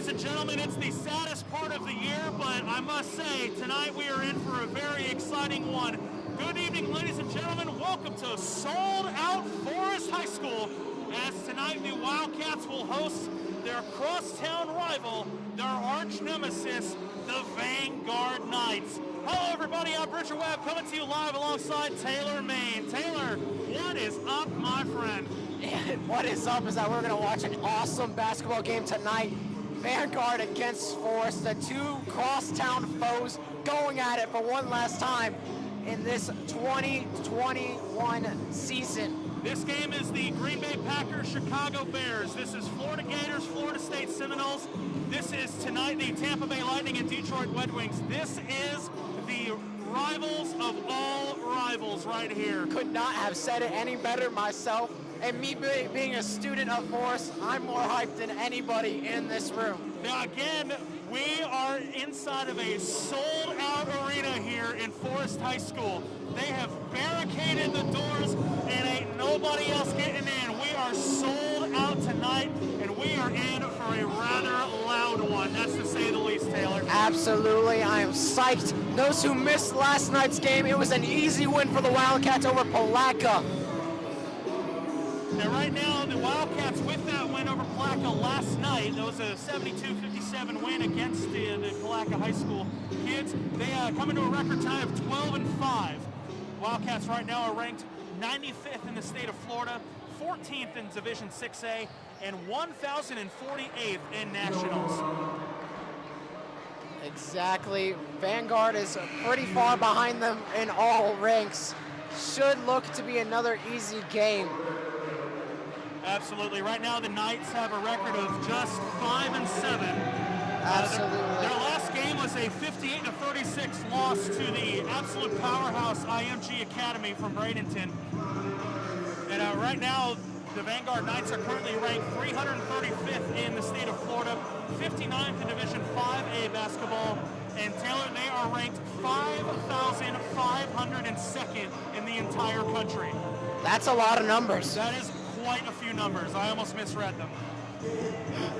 ladies and gentlemen, it's the saddest part of the year, but I must say, tonight we are in for a very exciting one. Good evening, ladies and gentlemen. Welcome to Sold Out Forest High School, as tonight the Wildcats will host their crosstown rival, their arch nemesis, the Vanguard Knights. Hello, everybody. I'm Richard Webb, coming to you live alongside Taylor Main. Taylor, what is up, my friend? And what is up is that we're going to watch an awesome basketball game tonight. Vanguard against Forest, the two crosstown foes going at it for one last time in this 2021 season. This game is the Green Bay Packers, Chicago Bears. This is Florida Gators, Florida State Seminoles. This is tonight the Tampa Bay Lightning and Detroit Red Wings. This is the rivals of all rivals right here. Could not have said it any better myself. And me being a student of Forest, I'm more hyped than anybody in this room. Now again, we are inside of a sold-out arena here in Forest High School. They have barricaded the doors and ain't nobody else getting in. We are sold out tonight, and we are in for a rather loud one. That's to say the least, Taylor. Absolutely, I am psyched. Those who missed last night's game, it was an easy win for the Wildcats over Palatka. Now right now, the Wildcats with that win over Palatka last night, that was a 72-57 win against the Palatka High School kids. They come into a record tie of 12-5. Wildcats right now are ranked 95th in the state of Florida, 14th in Division 6A, and 1,048th in Nationals. Exactly. Vanguard is pretty far behind them in all ranks. Should look to be another easy game. Absolutely. Right now, the Knights have a record of just 5-7. Absolutely. Their last game was a 58-36 loss to the absolute powerhouse IMG Academy from Bradenton. And right now, the Vanguard Knights are currently ranked 335th in the state of Florida, 59th in Division 5A basketball. And Taylor, they are ranked 5,502nd in the entire country. That's a lot of numbers. That is quite a few numbers. I almost misread them.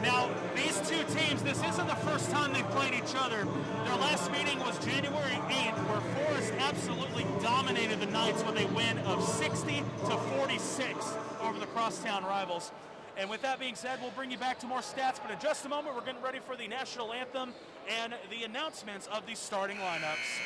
Now, these two teams, this isn't the first time they've played each other. Their last meeting was January 8th, where Forest absolutely dominated the Knights with a win of 60-46 over the crosstown rivals. And with that being said, we'll bring you back to more stats, but in just a moment, we're getting ready for the national anthem and the announcements of the starting lineups.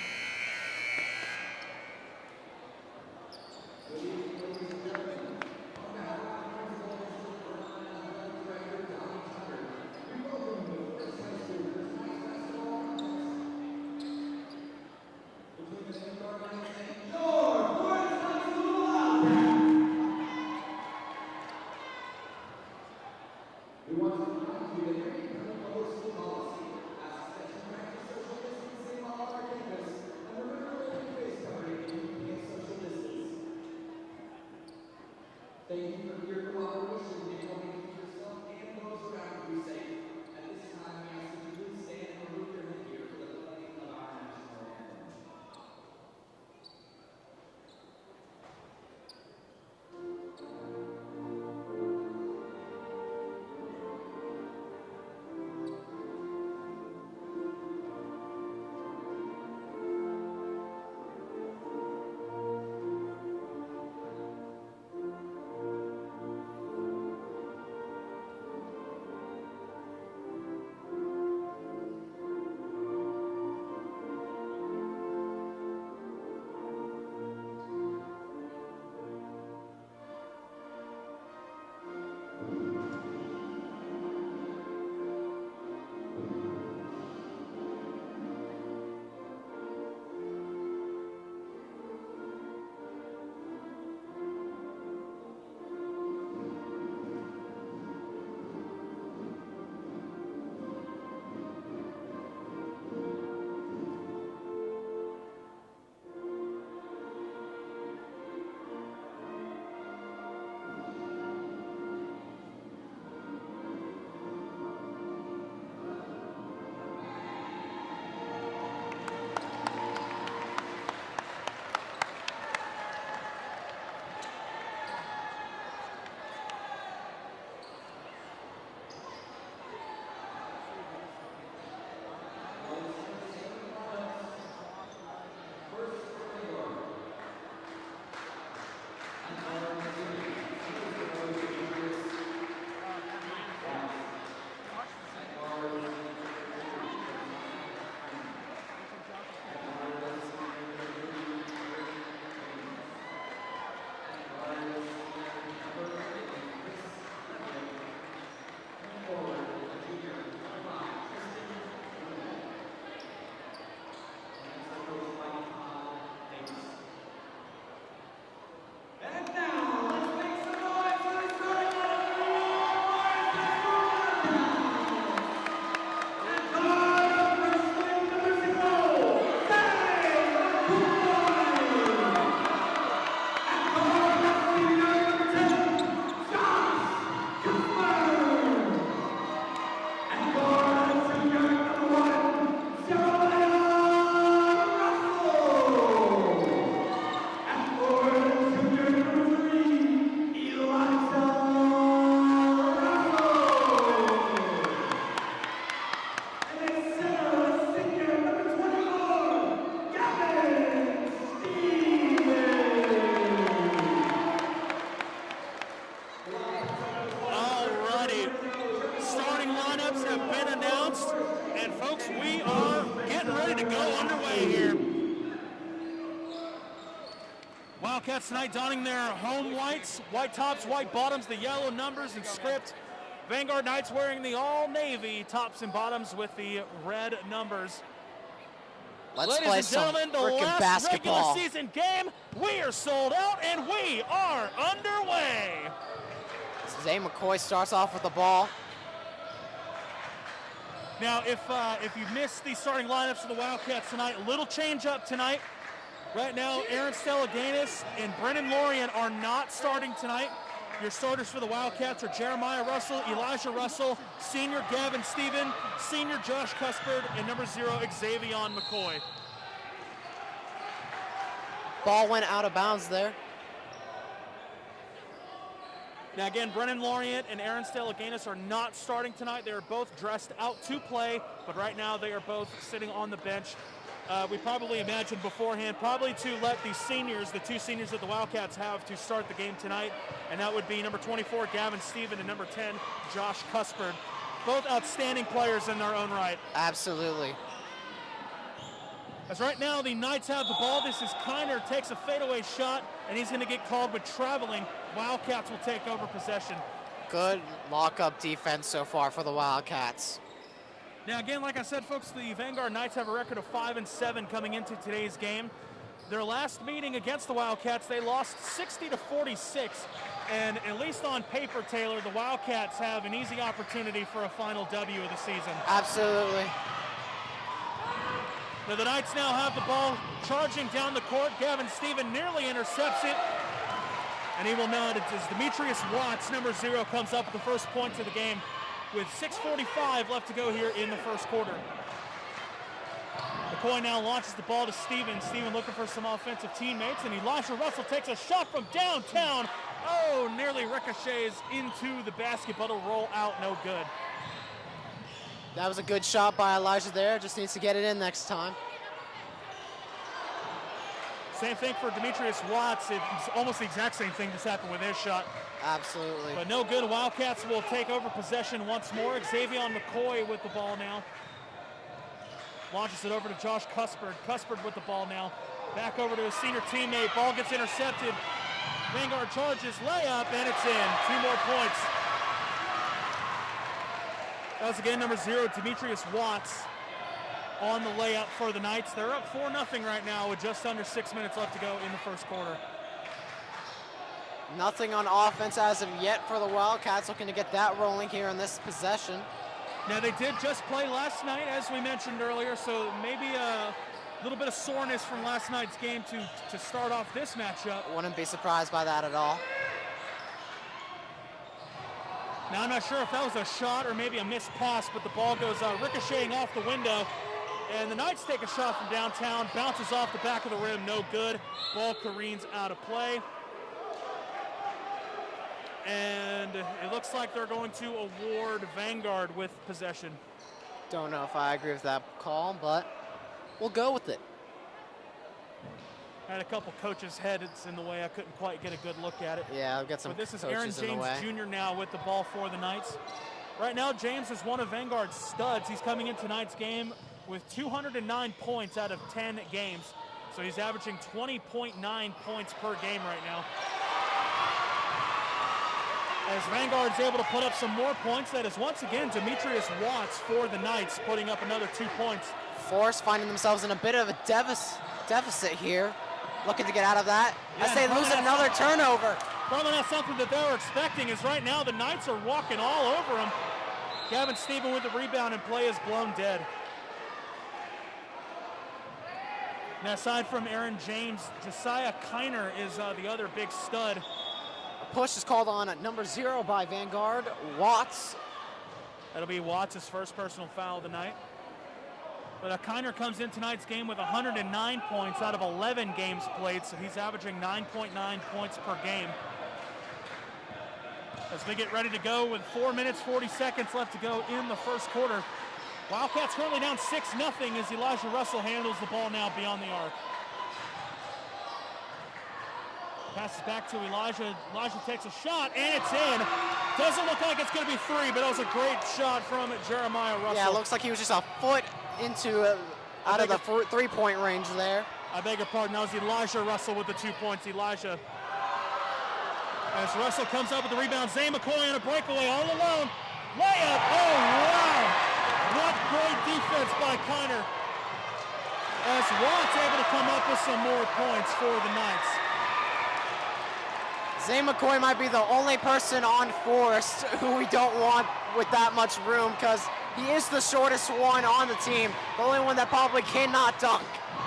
Wildcats tonight donning their home whites, white tops, white bottoms, the yellow numbers and script. Vanguard Knights wearing the all-navy tops and bottoms with the red numbers. Let's play some Ladies and gentlemen, the last basketball. regular season game, we are sold out and we are underway. Zay McCoy starts off with the ball. Now, if you missed the starting lineups for the Wildcats tonight, a little change up tonight. Right now, Aaron Stellaganis and Brennan Lorien are not starting tonight. Your starters for the Wildcats are Jeremiah Russell, Elijah Russell, senior Gavin Stephen, senior Josh Cuspard, and number 0, Xavier McCoy. Ball went out of bounds there. Now again, Brennan Lorient and Aaron Stellaganis are not starting tonight. They are both dressed out to play, but right now they are both sitting on the bench. We probably imagined beforehand, probably to let the seniors, the two seniors that the Wildcats have to start the game tonight, and that would be number 24, Gavin Stephen, and number 10, Josh Cuspard. Both outstanding players in their own right. Absolutely. As right now, the Knights have the ball. This is Kiner, takes a fadeaway shot, and he's going to get called with traveling. Wildcats will take over possession. Good lock-up defense so far for the Wildcats. Now again, like I said, folks, the Vanguard Knights have a record of 5-7 coming into today's game. Their last meeting against the Wildcats, they lost 60-46. And at least on paper, Taylor, the Wildcats have an easy opportunity for a final W of the season. Absolutely. Now the Knights now have the ball charging down the court. Gavin Stephen nearly intercepts it. And he will nod as Demetrius Watts, number 0, comes up with the first points of the game with 6:45 left to go here in the first quarter. McCoy now launches the ball to Stephen. Stephen looking for some offensive teammates, and Elijah Russell takes a shot from downtown. Oh, nearly ricochets into the basket, but it'll roll out, no good. That was a good shot by Elijah there. Just needs to get it in next time. Same thing for Demetrius Watts. It's almost the exact same thing just happened with his shot. Absolutely. But no good. Wildcats will take over possession once more. Xavier McCoy with the ball now. Launches it over to Josh Cuspard. Cuspard with the ball now. Back over to his senior teammate. Ball gets intercepted. Vanguard charges, layup, and it's in. 2 more points. That was again number 0, Demetrius Watts, on the layup for the Knights. They're up 4-0 right now with just under 6 minutes left to go in the first quarter. Nothing on offense as of yet for the Wildcats, looking to get that rolling here in this possession. Now they did just play last night, as we mentioned earlier, so maybe a little bit of soreness from last night's game to start off this matchup. Wouldn't be surprised by that at all. Now I'm not sure if that was a shot or maybe a missed pass, but the ball goes ricocheting off the window. And the Knights take a shot from downtown, bounces off the back of the rim, no good. Ball careens out of play. And it looks like they're going to award Vanguard with possession. Don't know if I agree with that call, but we'll go with it. I had a couple coaches' heads in the way. I couldn't quite get a good look at it. Yeah, I've got some coaches in the coaches way. But this is Aaron James Jr. now with the ball for the Knights. Right now, James is one of Vanguard's studs. He's coming in tonight's game with 209 points out of 10 games. So he's averaging 20.9 points per game right now. As Vanguard's able to put up some more points, that is once again Demetrius Watts for the Knights, putting up another 2 points. Force finding themselves in a bit of a deficit here, looking to get out of that. Yeah, As they lose another turnover. Probably not something that they were expecting, as right now the Knights are walking all over them. Gavin Stephen with the rebound, and play is blown dead. Now, aside from Aaron James, Josiah Kiner is the other big stud. A push is called on at number 0 by Vanguard, Watts. That'll be Watts' first personal foul of the night. But Kiner comes in tonight's game with 109 points out of 11 games played, so he's averaging 9.9 points per game. As they get ready to go with 4 minutes, 40 seconds left to go in the first quarter. Wildcats currently down 6-0 as Elijah Russell handles the ball now beyond the arc. Passes back to Elijah. Elijah takes a shot, and it's in. Doesn't look like it's going to be 3, but that was a great shot from Jeremiah Russell. Yeah, it looks like he was just a foot into out of the 3-point range there. I beg your pardon. That was Elijah Russell with the 2 points. Elijah. As Russell comes up with the rebound, Zay McCoy on a breakaway all alone. Layup. Oh, wow. What great defense by Kiner. As Watts able to come up with some more points for the Knights. Zay McCoy might be the only person on Forest who we don't want with that much room because he is the shortest one on the team. The only one that probably cannot dunk,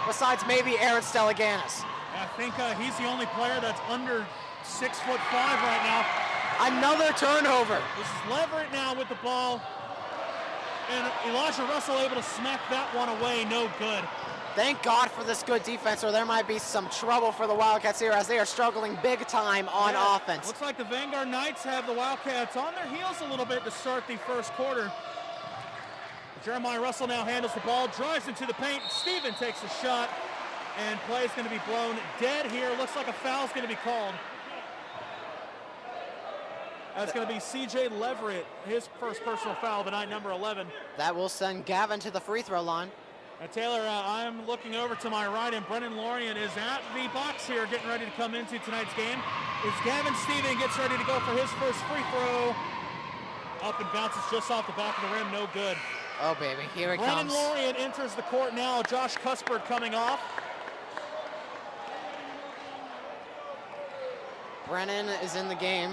besides maybe Aaron Stellaganis. I think he's the only player that's under 6'5" right now. Another turnover. This is Leverett now with the ball. And Elijah Russell able to smack that one away, no good. Thank God for this good defense, or there might be some trouble for the Wildcats here as they are struggling big time on offense. Looks like the Vanguard Knights have the Wildcats on their heels a little bit to start the first quarter. Jeremiah Russell now handles the ball, drives into the paint. Steven takes a shot, and play is going to be blown dead here. Looks like a foul is going to be called. That's going to be C.J. Leverett, his first personal foul of the night, number 11. That will send Gavin to the free throw line. Now, Taylor, I'm looking over to my right, and Brennan Lorient is at the box here, getting ready to come into tonight's game. As Gavin Stephen gets ready to go for his first free throw. Up and bounces just off the back of the rim, no good. Oh, baby, here it Brennan comes. Lorient enters the court now. Josh Cuthbert coming off. Brennan is in the game.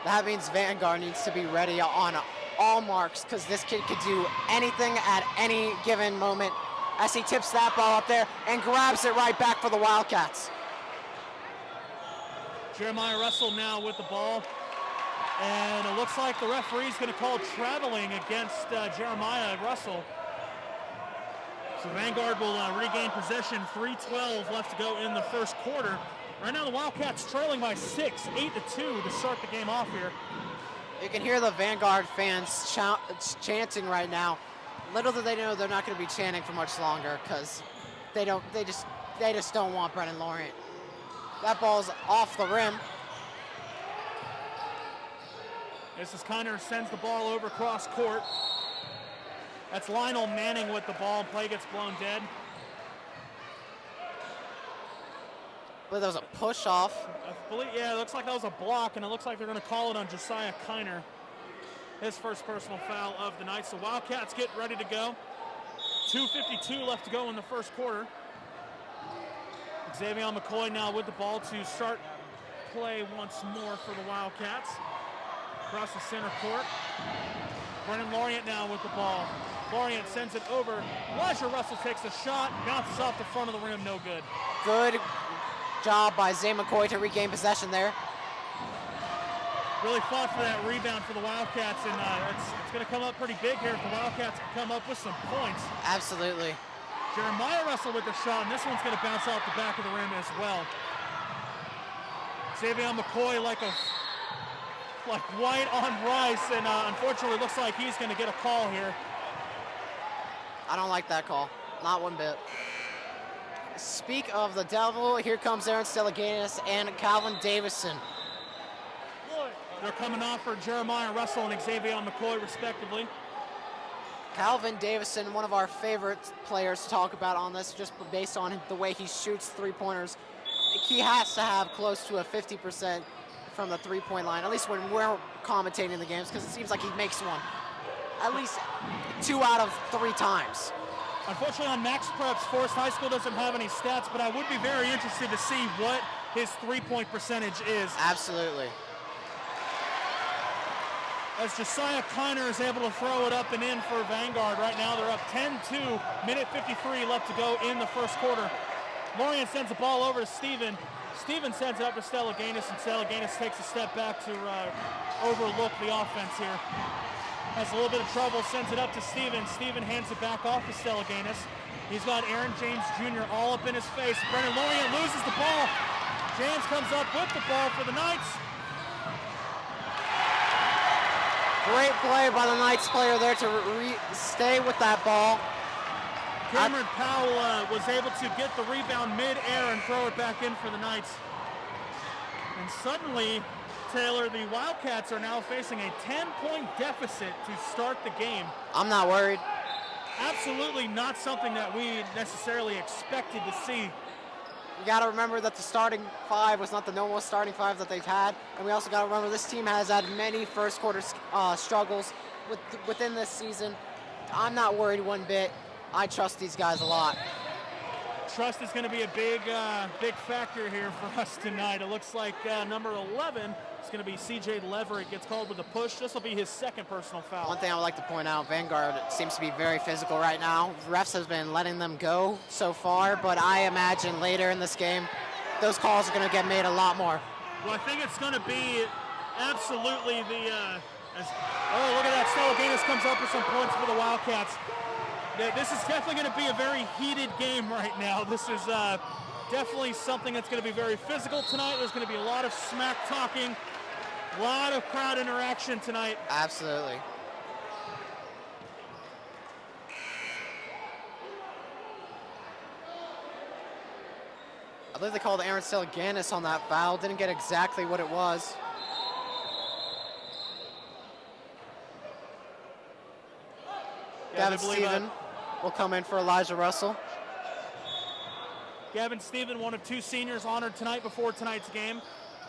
That means Vanguard needs to be ready on all marks because this kid could do anything at any given moment as he tips that ball up there and grabs it right back for the Wildcats. Jeremiah Russell now with the ball. And it looks like the referee's going to call traveling against Jeremiah Russell. So Vanguard will regain possession. 3:12 left to go in the first quarter. Right now the Wildcats trailing by 6, 8-2 to start the game off here. You can hear the Vanguard fans chanting right now. Little do they know they're not going to be chanting for much longer because they just don't want Brennan Lorient. That ball's off the rim. This is Kiner sends the ball over cross court. That's Lionel Manning with the ball. Play gets blown dead. But there was a push off. Yeah, it looks like that was a block, and it looks like they're going to call it on Josiah Kiner. His first personal foul of the night. So Wildcats get ready to go. 2:52 left to go in the first quarter. Xavier McCoy now with the ball to start play once more for the Wildcats. Across the center court. Brennan Lorient now with the ball. Lorient sends it over. Elijah Russell takes a shot, bounces off the front of the rim, no good. Good job by Zay McCoy to regain possession there. Really fought for that rebound for the Wildcats, and it's going to come up pretty big here if the Wildcats can come up with some points. Absolutely. Jeremiah Russell with the shot, and this one's going to bounce off the back of the rim as well. Xavier McCoy like white on rice, and unfortunately looks like he's going to get a call here. I don't like that call, not one bit. Speak of the devil, here comes Aaron Stellaganis and Calvin Davison. They're coming off for Jeremiah Russell and Xavier McCoy respectively. Calvin Davison, one of our favorite players to talk about on this, just based on the way he shoots three-pointers. He has to have close to a 50% from the three-point line, at least when we're commentating the games, because it seems like he makes one at least 2 out of 3 times. Unfortunately, on Max Preps, Forest High School doesn't have any stats, but I would be very interested to see what his three-point percentage is. Absolutely. as Josiah Kleiner is able to throw it up and in for Vanguard. Right now they're up 10-2, minute 53 left to go in the first quarter. Lorient sends the ball over to Steven. Steven sends it up to Stellaganis, and Stellaganis takes a step back to overlook the offense here. Has a little bit of trouble, sends it up to Steven. Steven hands it back off to Stellaganis. He's got Aaron James Jr. all up in his face. Brennan Lorient loses the ball. James comes up with the ball for the Knights. Great play by the Knights player there to stay with that ball. Cameron Powell was able to get the rebound mid-air and throw it back in for the Knights. And suddenly, Taylor, the Wildcats are now facing a 10-point deficit to start the game. I'm not worried. Absolutely not something that we necessarily expected to see. You got to remember that the starting five was not the normal starting five that they've had, and we also got to remember this team has had many first quarter struggles within this season. I'm not worried one bit. I trust these guys a lot. Trust is going to be a big factor here for us tonight. It looks like number 11 is going to be C.J. Leverett. Gets called with a push. This will be his second personal foul. One thing I would like to point out, Vanguard seems to be very physical right now. Refs have been letting them go so far, but I imagine later in this game, those calls are going to get made a lot more. Well, I think it's going to be absolutely the oh, look at that. Stellaganis comes up with some points for the Wildcats. This is definitely going to be a very heated game right now. This is definitely something that's going to be very physical tonight. There's going to be a lot of smack talking, a lot of crowd interaction tonight. Absolutely. I believe they called Aaron Stellaganis on that foul. Didn't get exactly what it was. Yeah, Gavin Stephen will come in for Elijah Russell. Gavin Stephen, one of two seniors honored tonight before tonight's game.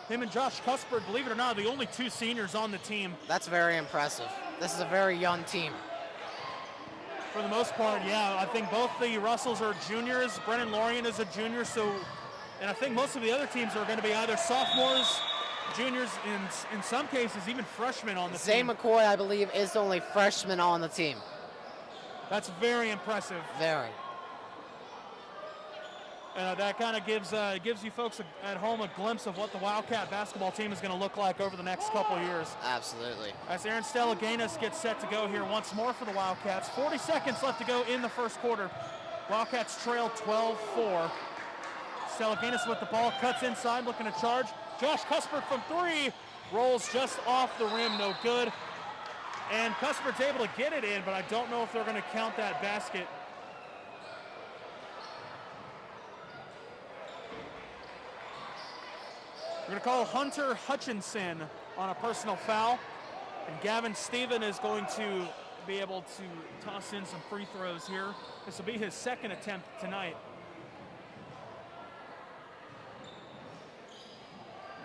Him and Josh Cuthbert, believe it or not, the only two seniors on the team. That's very impressive. This is a very young team. For the most part, yeah. I think both the Russells are juniors. Brennan Lorient is a junior, and I think most of the other teams are going to be either sophomores, juniors, in some cases, even freshmen on the team. Zay McCoy, I believe, is the only freshman on the team. That's very impressive. Very. That kind of gives you folks at home a glimpse of what the Wildcat basketball team is going to look like over the next couple of years. Absolutely. As Aaron Stellaganis gets set to go here once more for the Wildcats. 40 seconds left to go in the first quarter. Wildcats trail 12-4. Stellaganis with the ball, cuts inside, looking to charge. Josh Cuthbert from three, rolls just off the rim, no good. And Cuthbert's able to get it in, but I don't know if they're going to count that basket. We're going to call Hunter Hutchinson on a personal foul. And Gavin Stephen is going to be able to toss in some free throws here. This will be his second attempt tonight.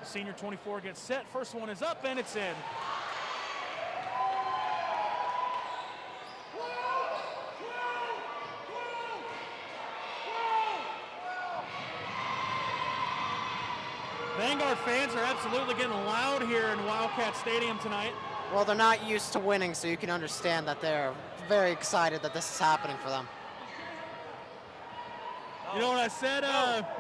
Senior 24 gets set. First one is up, and it's in. Vanguard fans are absolutely getting loud here in Wildcat Stadium tonight. Well, they're not used to winning, so you can understand that they're very excited that this is happening for them. You know what I said?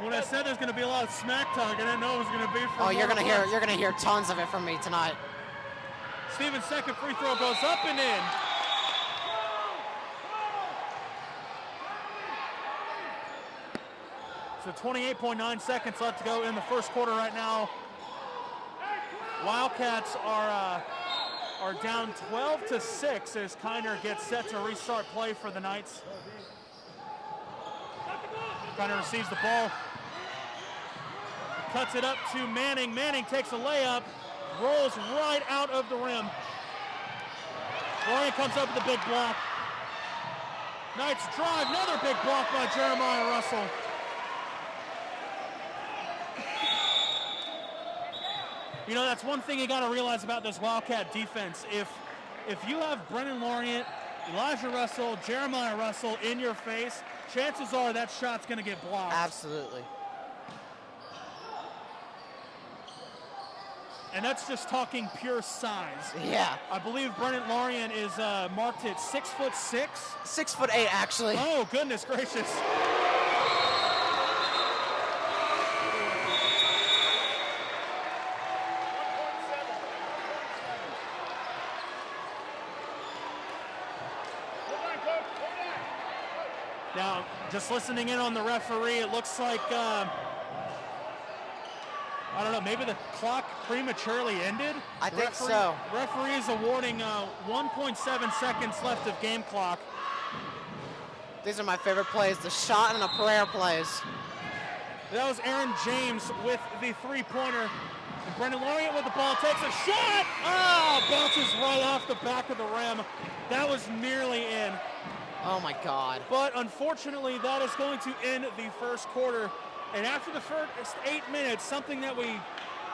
When I said there's going to be a lot of smack talk, I didn't know it was going to be from. Oh, you're gonna hear tons of it from me tonight. Stephen's second free throw goes up and in. So 28.9 seconds left to go in the first quarter right now. Wildcats are down 12-6 as Kiner gets set to restart play for the Knights. Kiner receives the ball, cuts it up to Manning. Manning takes a layup, rolls right out of the rim. Lorient comes up with a big block. Knights drive, another big block by Jeremiah Russell. You know, that's one thing you got to realize about this Wildcat defense. If you have Brennan Lorient, Elijah Russell, Jeremiah Russell in your face, chances are that shot's going to get blocked. Absolutely. and that's just talking pure size. Yeah. I believe Brennan Lorient is marked at 6'6". 6'8", actually. Oh, goodness gracious. Now, just listening in on the referee, it looks like, I don't know, maybe the clock prematurely ended? I think so. Referee is awarding 1.7 seconds left of game clock. These are my favorite plays, the shot and the prayer plays. That was Aaron James with the three-pointer. And Brennan Lorient with the ball takes a shot! Oh, bounces right off the back of the rim. That was nearly in. Oh my God. But unfortunately, that is going to end the first quarter. And after the first 8 minutes, something that we,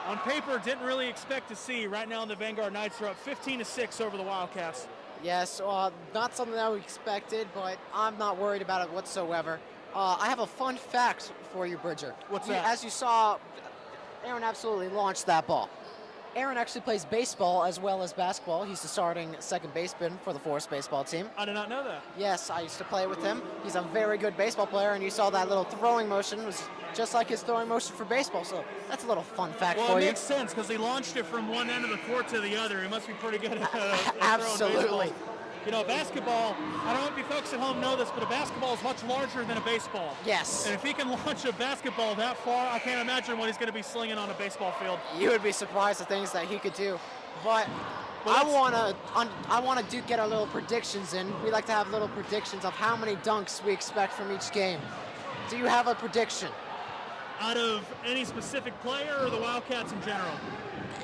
on paper, didn't really expect to see. Right now, the Vanguard Knights are up 15-6 over the Wildcats. Yes, not something that we expected, but I'm not worried about it whatsoever. I have a fun fact for you, Bridger. What's that? As you saw, Aaron absolutely launched that ball. Aaron actually plays baseball as well as basketball. He's the starting second baseman for the Forest baseball team. I did not know that. Yes, I used to play with him. He's a very good baseball player, and you saw that little throwing motion was just like his throwing motion for baseball. So that's a little fun fact for you. Well, it makes sense because he launched it from one end of the court to the other. He must be pretty good at Absolutely. throwing baseball. You know, basketball, I don't know if you folks at home know this, but a basketball is much larger than a baseball. Yes. And if he can launch a basketball that far, I can't imagine what he's going to be slinging on a baseball field. You would be surprised at things that he could do. But I want to get our little predictions in. We like to have little predictions of how many dunks we expect from each game. Do you have a prediction? Out of any specific player or the Wildcats in general?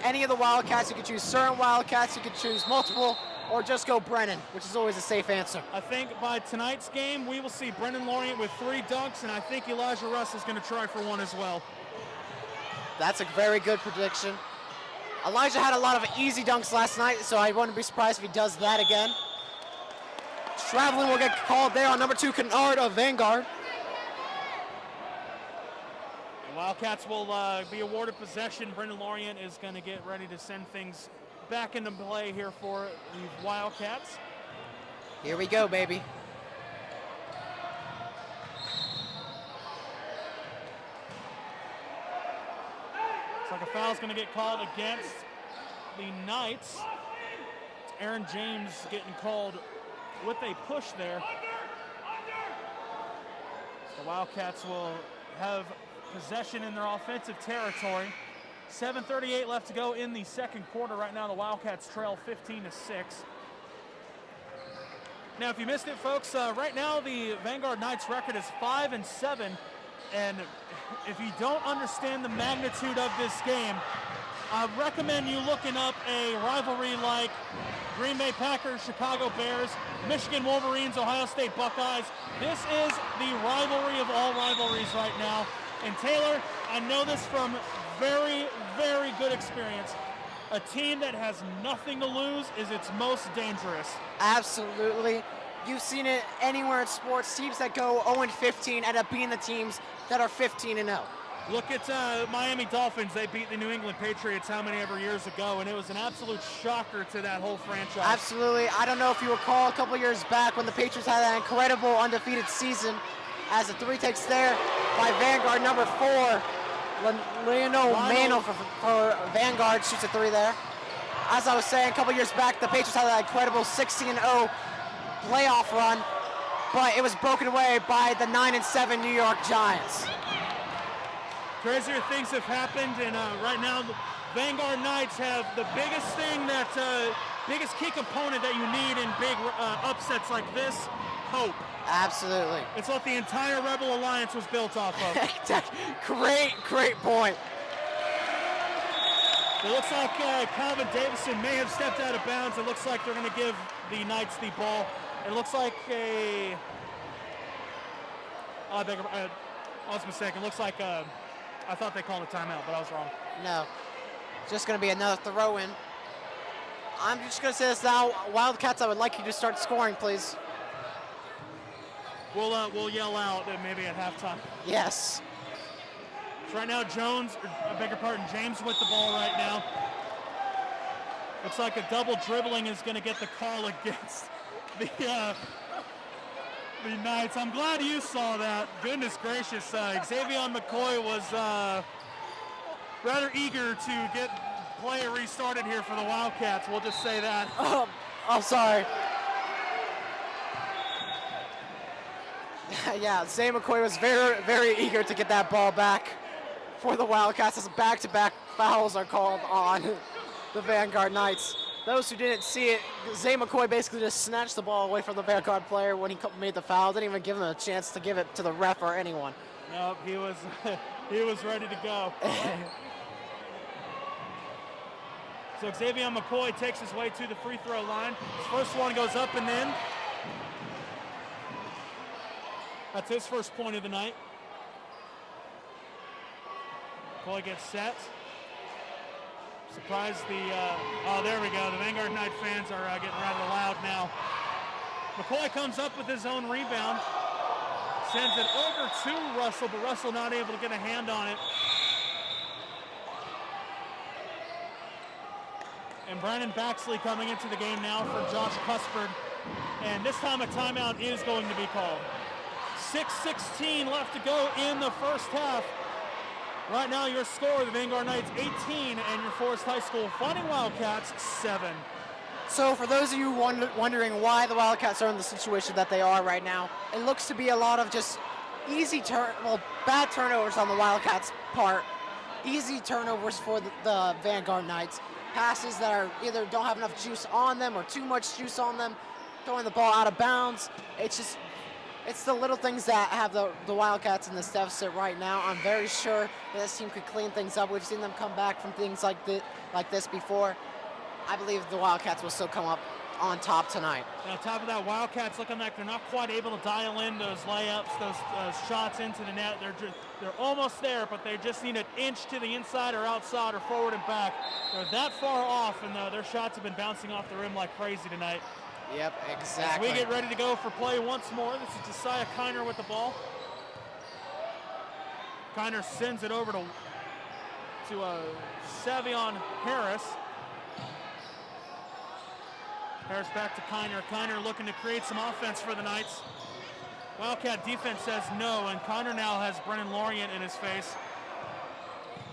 Any of the Wildcats. You could choose certain Wildcats. You could choose multiple. Or just go Brennan, which is always a safe answer. I think by tonight's game, we will see Brennan Lorient with 3 dunks, and I think Elijah Russ is going to try for 1 as well. That's a very good prediction. Elijah had a lot of easy dunks last night, so I wouldn't be surprised if he does that again. Traveling will get called there on number 2, Kennard of Vanguard. The Wildcats will be awarded possession. Brennan Lorient is going to get ready to send things back into play here for the Wildcats. Here we go, baby. Looks like a foul's going to get called against the Knights. It's Aaron James getting called with a push there. The Wildcats will have possession in their offensive territory. 7:38 left to go in the second quarter. Right now, the Wildcats trail 15-6. Now, if you missed it, folks, right now the Vanguard Knights record is 5-7. And if you don't understand the magnitude of this game, I recommend you looking up a rivalry like Green Bay Packers, Chicago Bears, Michigan Wolverines, Ohio State Buckeyes. This is the rivalry of all rivalries right now. And Taylor, I know this from very, very good experience. A team that has nothing to lose is its most dangerous. Absolutely. You've seen it anywhere in sports. Teams that go 0-15 end up being the teams that are 15-0. Look at Miami Dolphins. They beat the New England Patriots how many ever years ago, and it was an absolute shocker to that whole franchise. Absolutely. I don't know if you recall a couple years back when the Patriots had that incredible undefeated season, as the 3 takes there by Vanguard number 4. Lionel Mano for Vanguard shoots a 3 there. As I was saying, a couple years back, the Patriots had that incredible 16-0 playoff run, but it was broken away by the 9-7 New York Giants. Crazier things have happened, and right now the Vanguard Knights have the biggest thing biggest key component that you need in big upsets like this: hope. Absolutely. It's what the entire Rebel Alliance was built off of. Great point. It looks like Calvin Davison may have stepped out of bounds. It looks like they're going to give the Knights the ball. It looks like I was mistaken. It looks like I thought they called a timeout, but I was wrong. No. Just going to be another throw-in. I'm just going to say this now. Wildcats, I would like you to start scoring, please. We'll yell out maybe at halftime. Yes. So right now, James with the ball right now. Looks like a double dribbling is going to get the call against the Knights. I'm glad you saw that. Goodness gracious. Xavier McCoy was rather eager to get play restarted here for the Wildcats. We'll just say that. I'm sorry. Yeah, Zay McCoy was very, very eager to get that ball back for the Wildcats as back-to-back fouls are called on the Vanguard Knights. Those who didn't see it, Zay McCoy basically just snatched the ball away from the Vanguard player when he made the foul. Didn't even give him a chance to give it to the ref or anyone. Nope, he was ready to go. So Xavier McCoy takes his way to the free throw line. His first one goes up and in. That's his first point of the night. McCoy gets set. Surprised oh, there we go. The Vanguard Knight fans are getting rather loud now. McCoy comes up with his own rebound. Sends it over to Russell, but Russell not able to get a hand on it. And Brandon Baxley coming into the game now for Josh Cuspard. And this time a timeout is going to be called. 6:16 left to go in the first half. Right now your score, the Vanguard Knights 18 and your Forest High School Fighting Wildcats 7. So for those of you wondering why the Wildcats are in the situation that they are right now, it looks to be a lot of just bad turnovers on the Wildcats' part. Easy turnovers for the Vanguard Knights. Passes that are either don't have enough juice on them or too much juice on them, throwing the ball out of bounds. It's the little things that have the Wildcats in this deficit right now. I'm very sure that this team could clean things up. We've seen them come back from things like this before. I believe the Wildcats will still come up on top tonight. On top of that, Wildcats looking like they're not quite able to dial in those layups, those shots into the net. They're almost there, but they just need an inch to the inside or outside or forward and back. They're that far off, and their shots have been bouncing off the rim like crazy tonight. Yep, exactly. As we get ready to go for play once more, this is Josiah Kiner with the ball. Kiner sends it over to Savion Harris. Harris back to Kiner. Kiner looking to create some offense for the Knights. Wildcat defense says no, and Kiner now has Brennan Lorient in his face,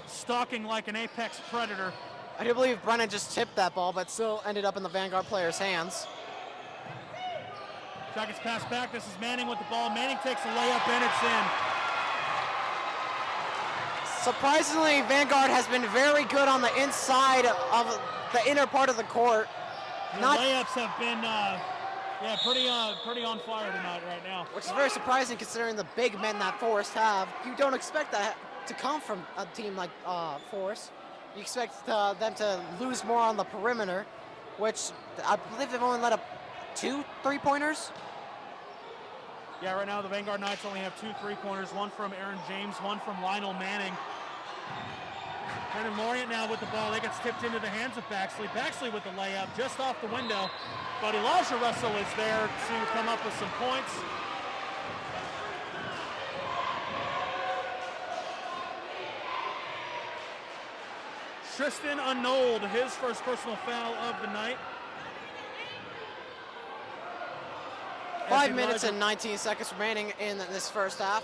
stalking like an apex predator. I do believe Brennan just tipped that ball, but still ended up in the Vanguard player's hands. Shot gets passed back. This is Manning with the ball. Manning takes a layup and it's in. Surprisingly, Vanguard has been very good on the inside of the inner part of the court. The layups have been pretty on fire tonight right now. Which is very surprising considering the big men that Forest have. You don't expect that to come from a team like Forest. You expect them to lose more on the perimeter, which I believe they've only let up 2 3-pointers. Yeah, right now the Vanguard Knights only have 2 3-pointers, one from Aaron James, one from Lionel Manning. Brennan Lorient now with the ball. It gets tipped into the hands of Baxley. Baxley with the layup just off the window, but Elijah Russell is there to come up with some points. Tristan Arnold, his first personal foul of the night. 5 minutes and 19 seconds remaining in this first half.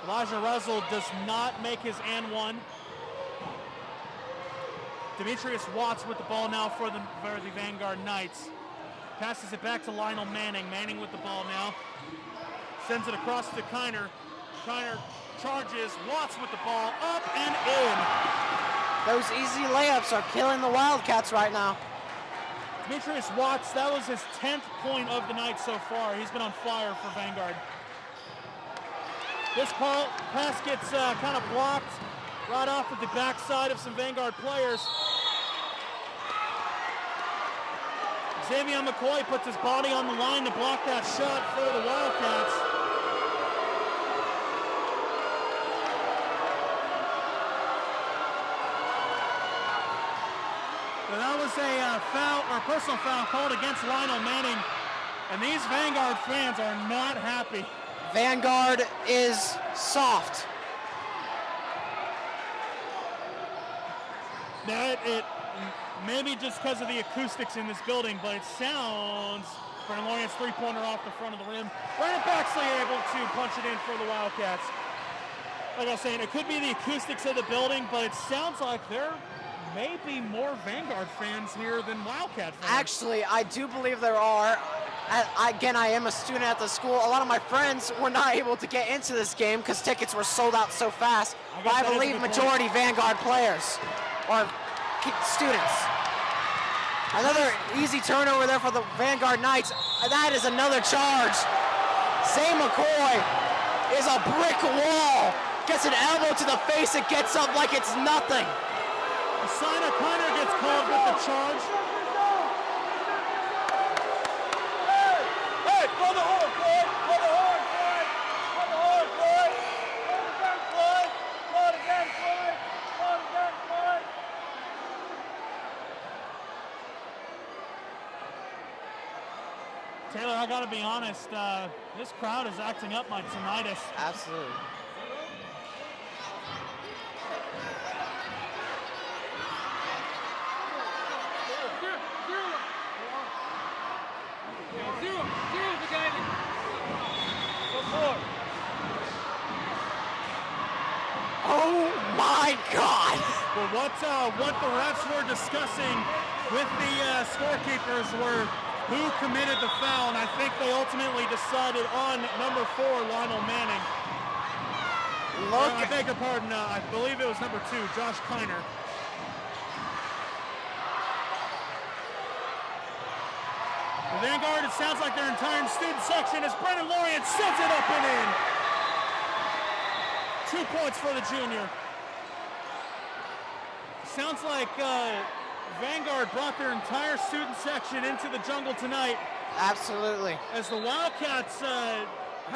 Elijah Russell does not make his and one. Demetrius Watts with the ball now for the Vanguard Knights. Passes it back to Lionel Manning. Manning with the ball now. Sends it across to Kiner. Kiner charges. Watts with the ball up and in. Those easy layups are killing the Wildcats right now. Demetrius Watts, that was his 10th point of the night so far. He's been on fire for Vanguard. This pass gets kind of blocked right off of the backside of some Vanguard players. Xavier McCoy puts his body on the line to block that shot for the Wildcats. So that was a foul or personal foul called against Lionel Manning, and these Vanguard fans are not happy. Vanguard is soft. Now maybe just because of the acoustics in this building, but it sounds, Brennan Lawrence three-pointer off the front of the rim. Brandon Baxley able to punch it in for the Wildcats. Like I was saying, it could be the acoustics of the building, but it sounds like there may be more Vanguard fans here than Wildcat fans. Actually, I do believe there are. Again, I am a student at the school. A lot of my friends were not able to get into this game because tickets were sold out so fast. But I believe majority Vanguard players or students. Another easy turnover there for the Vanguard Knights. That is another charge. Zay McCoy is a brick wall. Gets an elbow to the face, it gets up like it's nothing. Asina Kiner gets called with the charge. Hey, blow the horn, Floyd! Blow the horn, Floyd! Blow the horn, Floyd! Blow it again, Floyd! Blow it again, Floyd! Blow it again, Floyd! Taylor, I gotta be honest, this crowd is acting up my tinnitus. Absolutely. Oh my God! Well, what the refs were discussing with the scorekeepers were who committed the foul, and I think they ultimately decided on number 4, Lionel Manning. I beg your pardon, I believe it was number 2, Josh Kiner. The Vanguard, it sounds like their entire student section as Brennan Lawrence sends it up and in. 2 points for the junior. Sounds like Vanguard brought their entire student section into the jungle tonight. Absolutely. As the Wildcats, I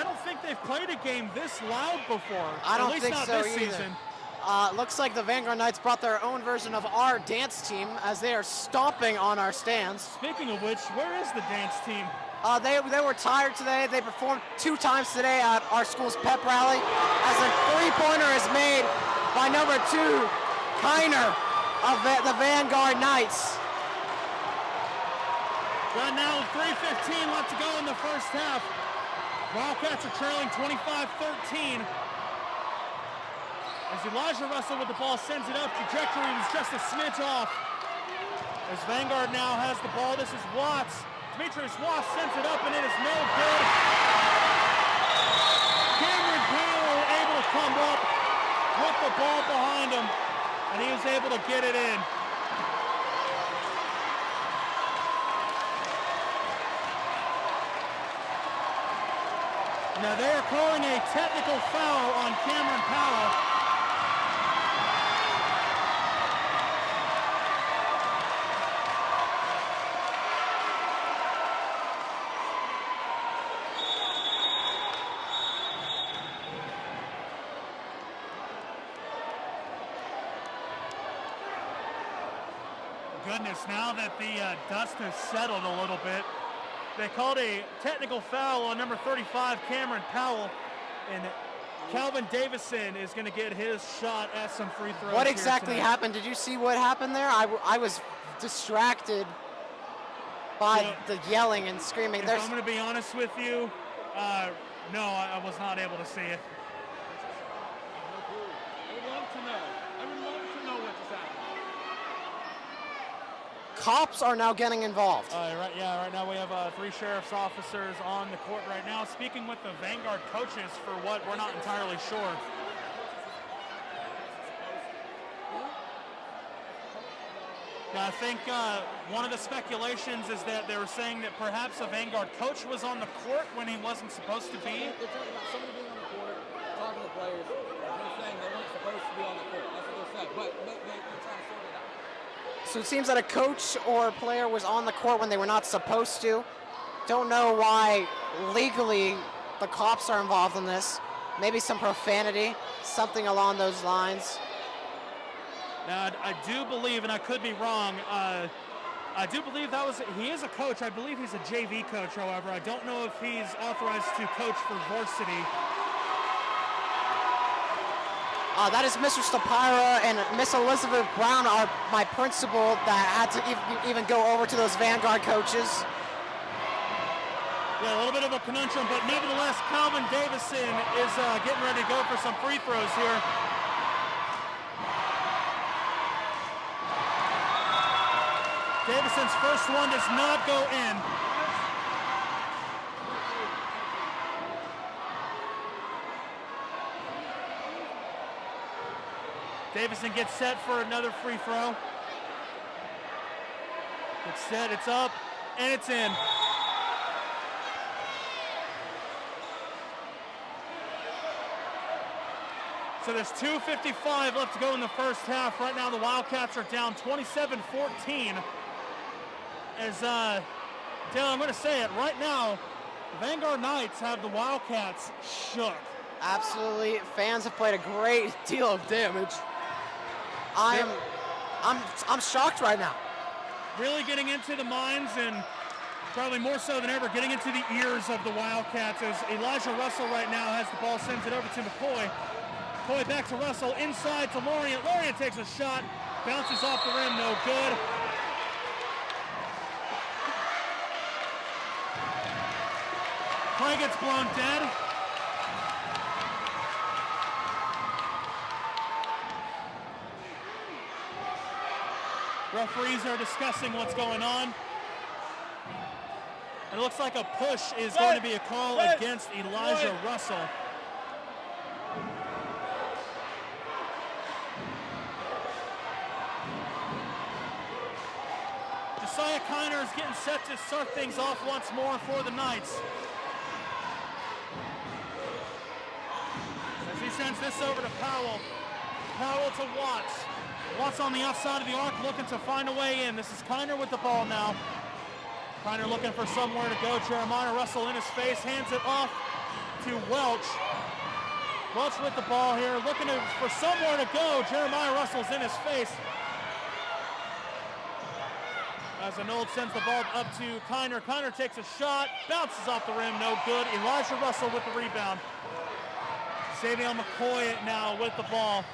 don't think they've played a game this loud before. I don't think so this either. Season. Looks like the Vanguard Knights brought their own version of our dance team as they are stomping on our stands. Speaking of which, where is the dance team? They were tired today. They performed 2 times today at our school's pep rally as a three-pointer is made by number 2, Kiner of the Vanguard Knights. Right now, 3:15 left to go in the first half. Wildcats are trailing 25-13. As Elijah Russell with the ball sends it up, trajectory was just a smidge off. As Vanguard now has the ball, this is Watts. Demetrius Watts sends it up and it is no good. Cameron Powell able to come up with the ball behind him, and he was able to get it in. Now they are calling a technical foul on Cameron Powell. Goodness, now that the dust has settled a little bit, they called a technical foul on number 35, Cameron Powell, and Calvin Davison is going to get his shot at some free throws. What exactly happened? Did you see what happened there? I was distracted by the yelling and screaming. If I'm going to be honest with you, no, I was not able to see it. Cops are now getting involved. Right now we have 3 sheriff's officers on the court right now, speaking with the Vanguard coaches for what we're not entirely sure. I think one of the speculations is that they were saying that perhaps a Vanguard coach was on the court when he wasn't supposed to be. They're talking about somebody being on the court, talking to players. They're saying they weren't supposed to be on the court. That's what they're saying. But they're trying to sort it out. So it seems that a coach or a player was on the court when they were not supposed to. Don't know why legally the cops are involved in this. Maybe some profanity, something along those lines. Now, I do believe, and I could be wrong, I do believe he is a coach. I believe he's a JV coach, however. I don't know if he's authorized to coach for varsity. That is Mr. Stapira and Miss Elizabeth Brown are my principal that had to even go over to those Vanguard coaches. Yeah, a little bit of a conundrum, but nevertheless, Calvin Davison is getting ready to go for some free throws here. Davison's first one does not go in. Davison gets set for another free throw. It's set, it's up, and it's in. So there's 2:55 left to go in the first half. Right now the Wildcats are down 27-14. As, Taylor, I'm going to say it, right now, the Vanguard Knights have the Wildcats shook. Absolutely, fans have played a great deal of damage. I'm shocked right now. Really getting into the minds and probably more so than ever getting into the ears of the Wildcats as Elijah Russell right now has the ball, sends it over to McCoy. McCoy back to Russell, inside to Lorient. Lorient takes a shot, bounces off the rim, no good. Play gets blown dead. Referees are discussing what's going on. It looks like a push is going to be a call against Elijah Russell. Josiah Kiner is getting set to start things off once more for the Knights. As he sends this over to Powell. Powell to Watts. Watts on the outside of the arc looking to find a way in. This is Kiner with the ball now. Kiner looking for somewhere to go. Jeremiah Russell in his face, hands it off to Welch. Welch with the ball here, looking for somewhere to go. Jeremiah Russell's in his face. As Arnold sends the ball up to Kiner. Kiner takes a shot, bounces off the rim, no good. Elijah Russell with the rebound. Savion McCoy now with the ball.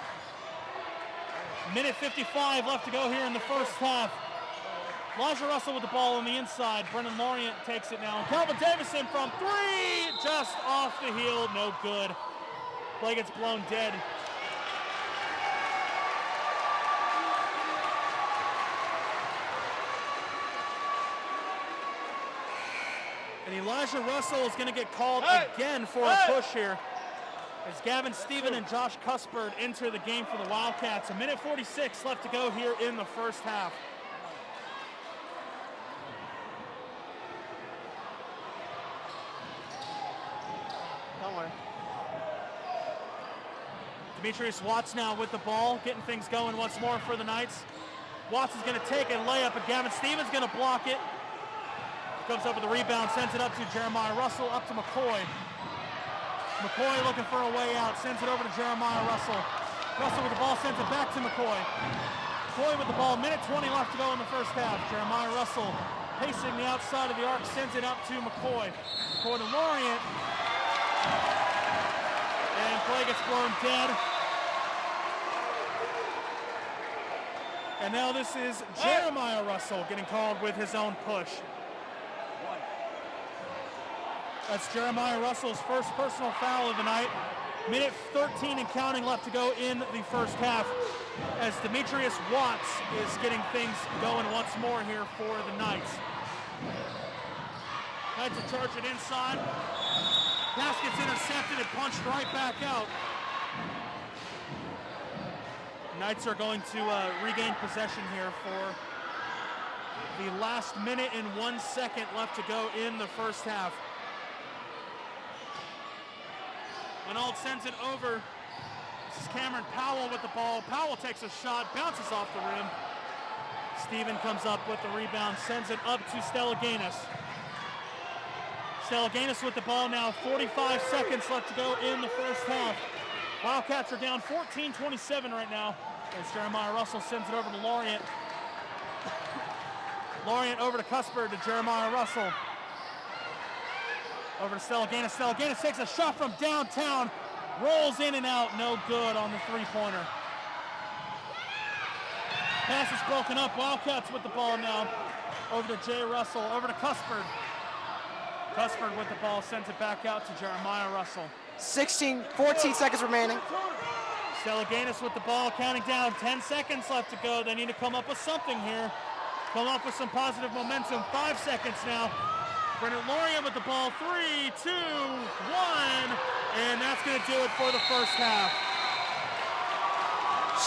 Minute 55 left to go here in the first half. Elijah Russell with the ball on the inside. Brendan Lorient takes it now. Calvin Davison from three, just off the heel, no good. Play gets blown dead. And Elijah Russell is going to get called again for a push here. As Gavin Stephen and Josh Cuthbert enter the game for the Wildcats. A minute 46 left to go here in the first half. Don't worry. Demetrius Watts now with the ball, getting things going once more for the Knights. Watts is going to take a layup, and Gavin Stevens going to block it. Comes up with the rebound, sends it up to Jeremiah Russell, up to McCoy. McCoy looking for a way out, sends it over to Jeremiah Russell. Russell with the ball, sends it back to McCoy. McCoy with the ball, minute 20 left to go in the first half. Jeremiah Russell pacing the outside of the arc, sends it up to McCoy. McCoy to Lorient. And play gets blown dead. And now this is Jeremiah Russell getting called with his own push. That's Jeremiah Russell's first personal foul of the night. Minute 13 and counting left to go in the first half as Demetrius Watts is getting things going once more here for the Knights. Knights are charging inside. Pass gets intercepted and punched right back out. Knights are going to regain possession here for the last minute and 1 second left to go in the first half. Arnold sends it over. This is Cameron Powell with the ball. Powell takes a shot, bounces off the rim. Steven comes up with the rebound, sends it up to Stellaganis. Stellaganis with the ball now, 45 seconds left to go in the first half. Wildcats are down 14-27 right now as Jeremiah Russell sends it over to Lorient. Lorient over to Cuthbert to Jeremiah Russell. Over to Stellaganis. Stellaganis takes a shot from downtown. rolls in and out, no good on the three-pointer. Pass is broken up. Wildcats with the ball now. Over to Jay Russell, over to Cuspard. Cuspard with the ball, sends it back out to Jeremiah Russell. 14 seconds remaining. Stellaganis with the ball, counting down, 10 seconds left to go. They need to come up with something here. Come up with some positive momentum. 5 seconds now. Brennan Lorian with the ball, 3, 2, 1, and that's going to do it for the first half.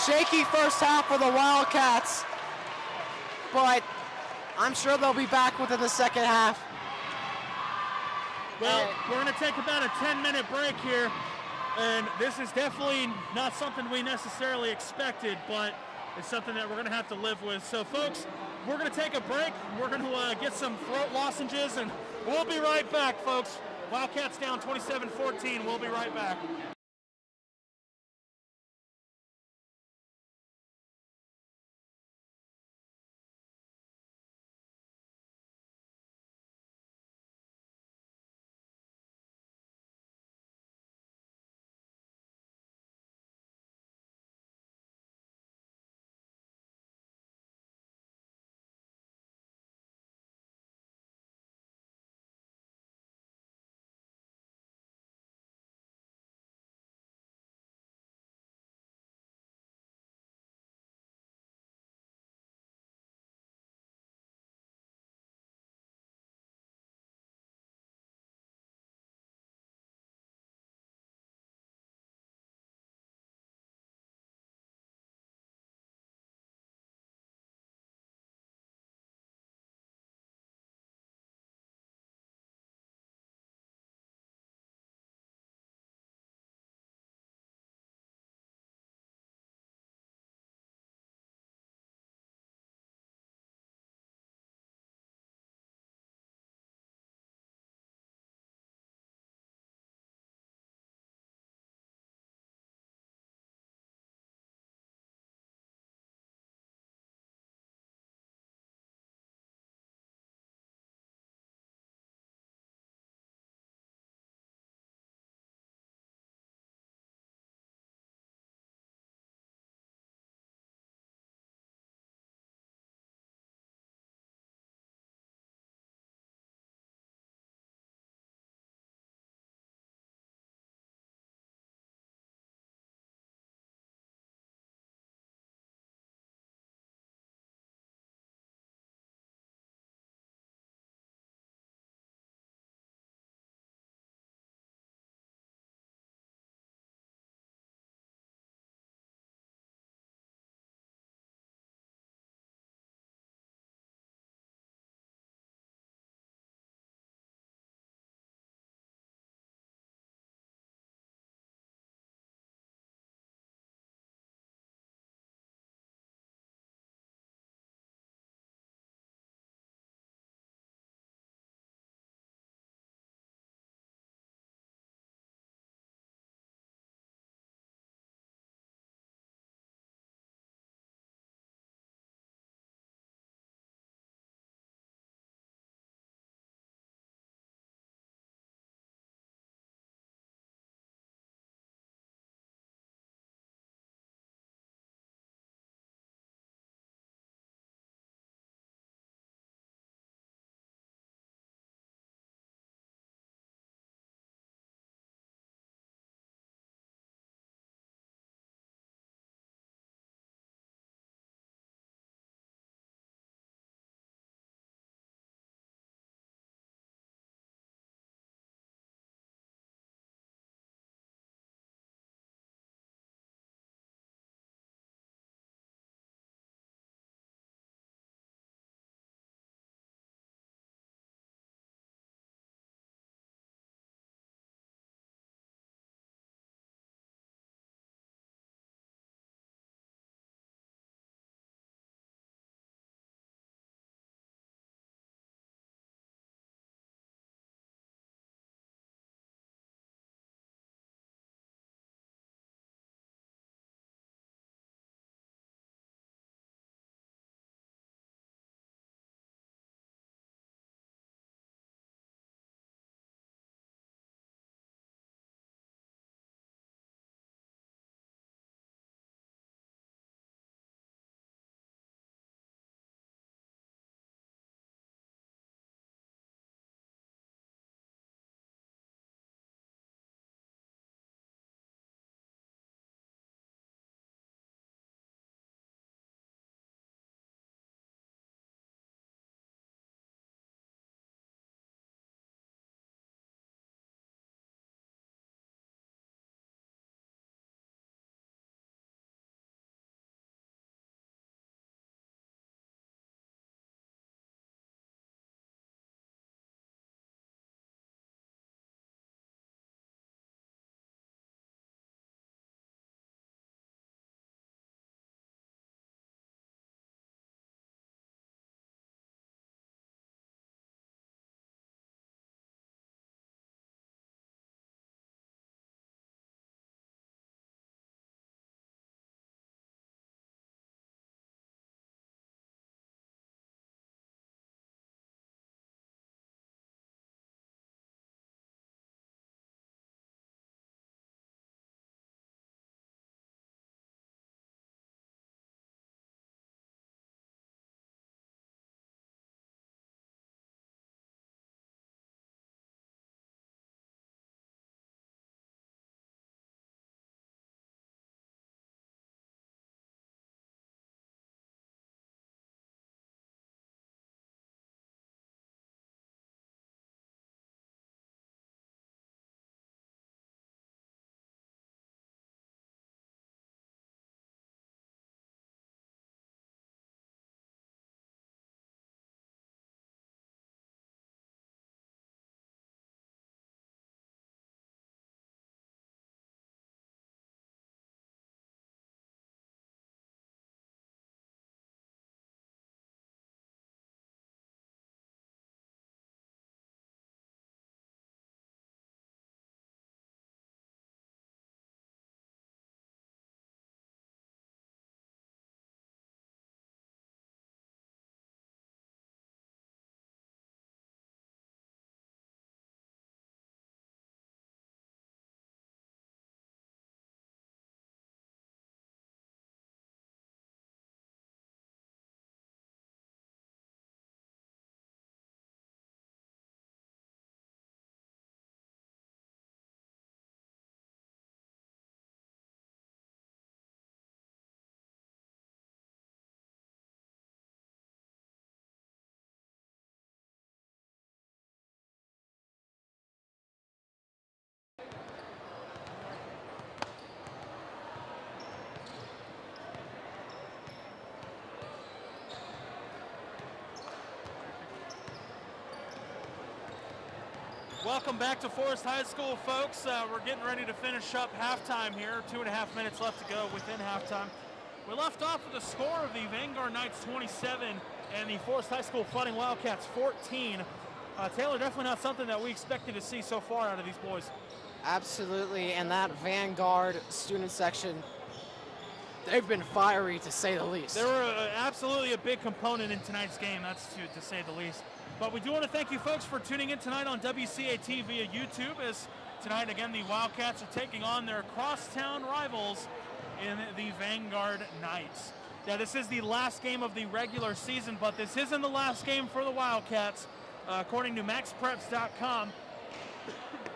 Shaky first half for the Wildcats, but I'm sure they'll be back within the second half. Well, we're going to take about a 10-minute break here, and this is definitely not something we necessarily expected, but it's something that we're going to have to live with. So, folks, we're going to take a break. We're going to get some throat lozenges, and we'll be right back, folks. Wildcats down 27-14. We'll be right back. Welcome back to Forest High School, folks. We're getting ready to finish up halftime here. 2.5 minutes left to go within halftime. We left off with the score of the Vanguard Knights 27 and the Forest High School Fighting Wildcats 14. Taylor, definitely not something that we expected to see so far out of these boys. Absolutely, and that Vanguard student section, they've been fiery to say the least. They were absolutely a big component in tonight's game, that's to say the least. But we do want to thank you folks for tuning in tonight on WCAT via YouTube, as tonight, again, the Wildcats are taking on their crosstown rivals in the Vanguard Knights. Now, this is the last game of the regular season, but this isn't the last game for the Wildcats. According to MaxPreps.com,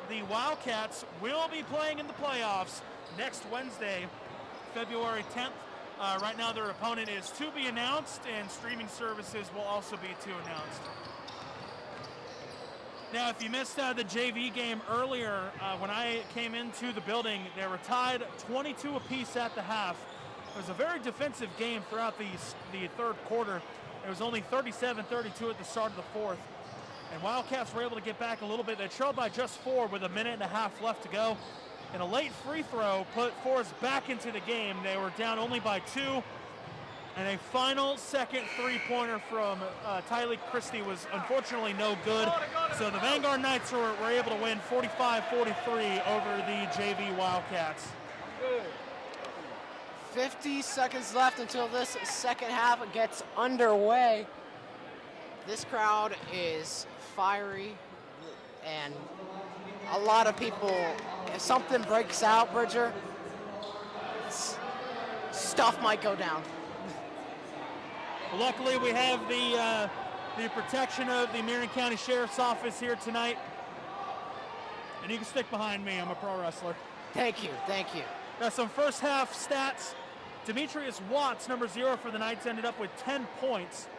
the Wildcats will be playing in the playoffs next Wednesday, February 10th. Right now, their opponent is to be announced, and streaming services will also be to announced. Now, if you missed the JV game earlier, when I came into the building, they were tied 22 apiece at the half. It was a very defensive game throughout the third quarter. It was only 37-32 at the start of the fourth. And Wildcats were able to get back a little bit. They trailed by just 4 with 1.5 minutes left to go. And a late free throw put Forest back into the game. They were down only by 2. And a final second three-pointer from Tylee Christie was unfortunately no good. So the Vanguard Knights were able to win 45-43 over the JV Wildcats. 50 seconds left until this second half gets underway. This crowd is fiery, and a lot of people, if something breaks out, Bridger, stuff might go down. Luckily, we have the protection of the Marion County Sheriff's Office here tonight. And you can stick behind me. I'm a pro wrestler. Thank you, thank you. Now, some first half stats. Demetrius Watts, number 0 for the Knights, ended up with 10 points.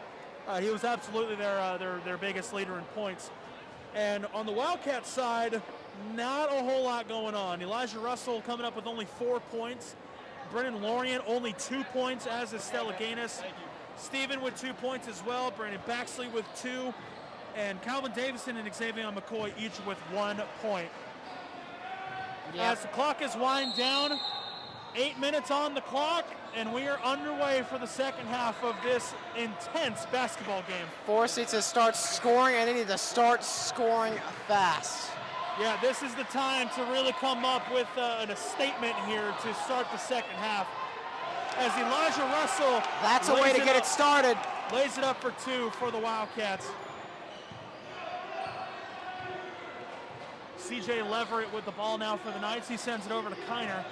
He was absolutely their biggest leader in points. And on the Wildcat side, not a whole lot going on. Elijah Russell coming up with only 4 points. Brennan Lorient only 2 points, as is Stella Gaines. Steven with 2 points as well. Brandon Baxley with 2. And Calvin Davison and Xavier McCoy each with 1 point. Yep. As the clock is wind down, 8 minutes on the clock, and we are underway for the second half of this intense basketball game. Forest needs to start scoring, and they need to start scoring fast. Yeah, this is the time to really come up with a statement here to start the second half. As Elijah Russell, that's a way to get it started. Lays it up for 2 for the Wildcats. CJ Leverett with the ball now for the Knights. He sends it over to Kiner.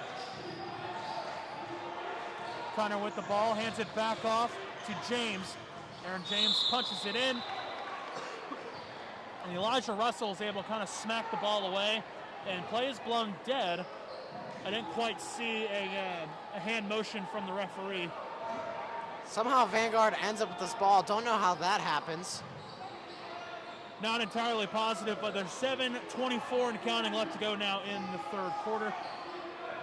Kiner with the ball, hands it back off to James. Aaron James punches it in. And Elijah Russell is able to kind of smack the ball away, and play is blown dead. I didn't quite see a hand motion from the referee. Somehow Vanguard ends up with this ball. Don't know how that happens. Not entirely positive, but there's 7:24 and counting left to go now in the third quarter.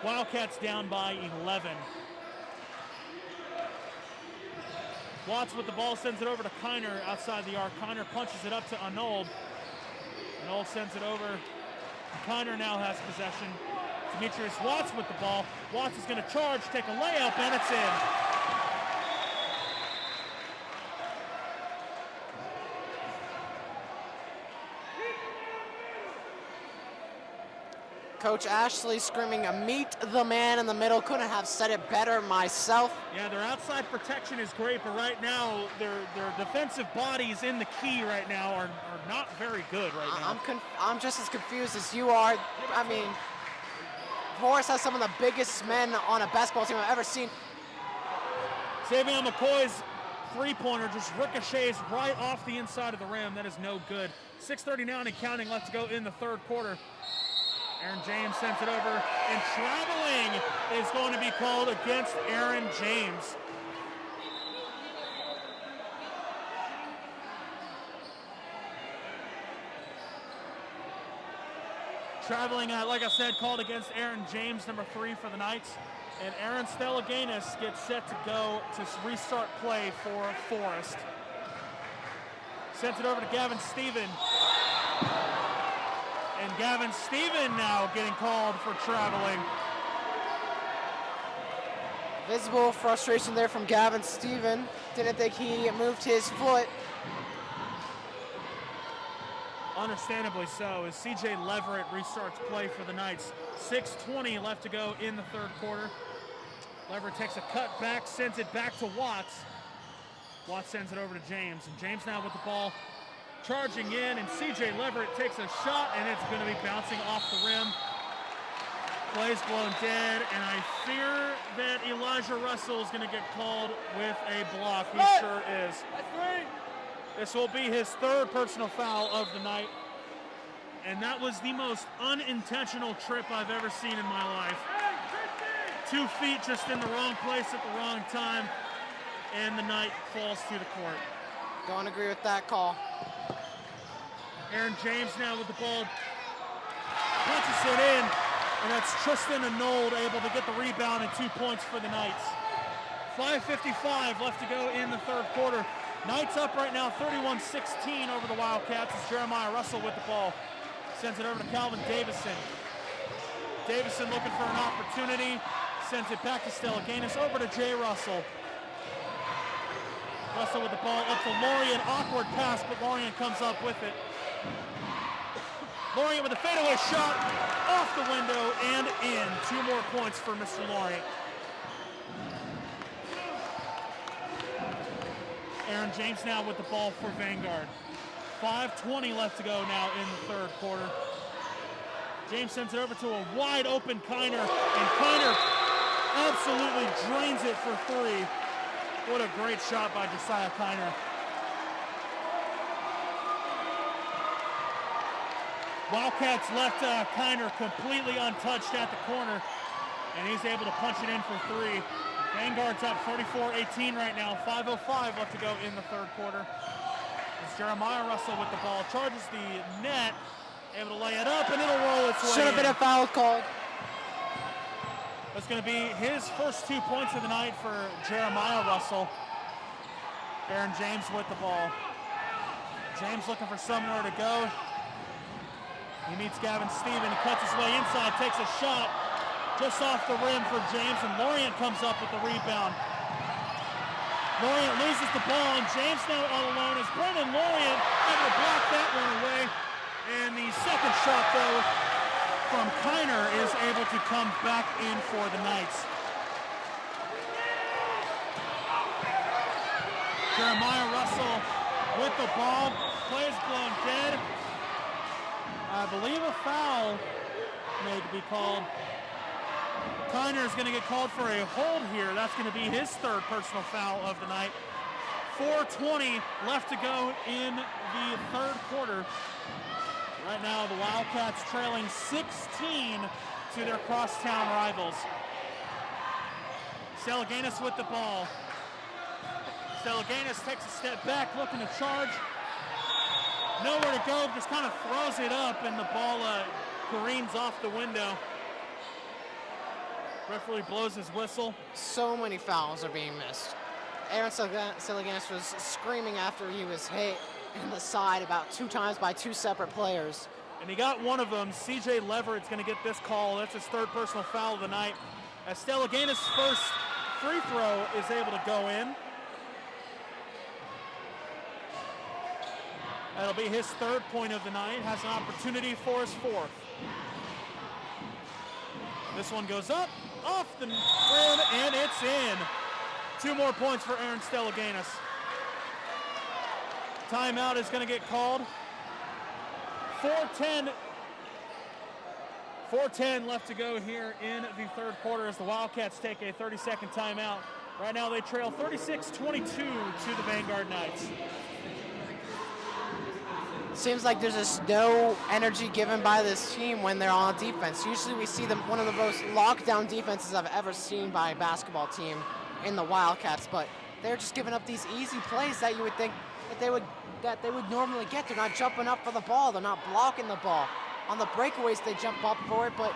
Wildcats down by 11. Watts with the ball, sends it over to Kiner outside the arc. Kiner punches it up to Arnold. Arnold sends it over. Kiner now has possession. Demetrius Watts with the ball. Watts is going to charge, take a layup, and it's in. Coach Ashley screaming, meet the man in the middle. Couldn't have said it better myself. Yeah, their outside protection is great, but right now their defensive bodies in the key right now are not very good right now. I'm just as confused as you are. I mean, Forest has some of the biggest men on a basketball team I've ever seen. Xavier McCoy's three-pointer just ricochets right off the inside of the rim. That is no good. 6:39 and counting left to go in the third quarter. Aaron James sends it over, and traveling is going to be called against Aaron James. Traveling, like I said, called against Aaron James, number 3 for the Knights. And Aaron Stellaganis gets set to go to restart play for Forest. Sends it over to Gavin Steven. Gavin Stephen now getting called for traveling. Visible frustration there from Gavin Stephen. Didn't think he moved his foot. Understandably so, as CJ Leverett restarts play for the Knights. 6:20 left to go in the third quarter. Leverett takes a cut back, sends it back to Watts. Watts sends it over to James, and James now with the ball charging in, and CJ Leverett takes a shot, and it's going to be bouncing off the rim. Play's blown dead, and I fear that Elijah Russell is going to get called with a block. He sure is. This will be his third personal foul of the night, and that was the most unintentional trip I've ever seen in my life. 2 feet just in the wrong place at the wrong time, and the Knight falls to the court. Don't agree with that call. Aaron James now with the ball, punches it in, and that's Tristan Arnold able to get the rebound and 2 points for the Knights. 5:55 left to go in the third quarter. Knights up right now 31-16 over the Wildcats as Jeremiah Russell with the ball. Sends it over to Calvin Davison. Davison looking for an opportunity. Sends it back to Stellaganis, over to Jay Russell. Russell with the ball up to Lorient. Awkward pass, but Lorient comes up with it. Lorient with a fadeaway shot off the window and in. 2 more points for Mr. Lorient. Aaron James now with the ball for Vanguard. 5:20 left to go now in the third quarter. James sends it over to a wide open Kiner, and Kiner absolutely drains it for 3. What a great shot by Josiah Kiner. Wildcats left Kiner completely untouched at the corner, and he's able to punch it in for 3. Vanguard's up 34-18 right now. 5:05 left to go in the third quarter. As Jeremiah Russell with the ball charges the net, able to lay it up, and it'll roll its way. Should have been a foul called. That's going to be his first 2 points of the night for Jeremiah Russell. Aaron James with the ball. James looking for somewhere to go. He meets Gavin Stephen. He cuts his way inside, takes a shot just off the rim for James, and Lorient comes up with the rebound. Lorient loses the ball, and James now all alone as Brendan Lorient able to block that one away. And the second shot, though, from Kiner is able to come back in for the Knights. Jeremiah Russell with the ball. Play is blown dead. I believe a foul may be called. Kiner is going to get called for a hold here. That's going to be his third personal foul of the night. 4:20 left to go in the third quarter. Right now, the Wildcats trailing 16 to their crosstown rivals. Stellaganis with the ball. Stellaganis takes a step back, looking to charge. Nowhere to go, just kind of throws it up, and the ball careens off the window. Referee blows his whistle. So many fouls are being missed. Aaron Stellaganis was screaming after he was hit in the side about 2 times by 2 separate players. And he got one of them. CJ Leverett's going to get this call. That's his third personal foul of the night. As Stellaganis' first free throw is able to go in. That'll be his third point of the night. Has an opportunity for his 4th. This one goes up, off the rim, and it's in. 2 more points for Aaron Stellaganis. Timeout is going to get called. 4:10 left to go here in the third quarter as the Wildcats take a 30-second timeout. Right now they trail 36-22 to the Vanguard Knights. Seems like there's just no energy given by this team when they're on defense. Usually we see them one of the most lockdown defenses I've ever seen by a basketball team in the Wildcats, but they're just giving up these easy plays that you would think that they would normally get. They're not jumping up for the ball. They're not blocking the ball. On the breakaways, they jump up for it, but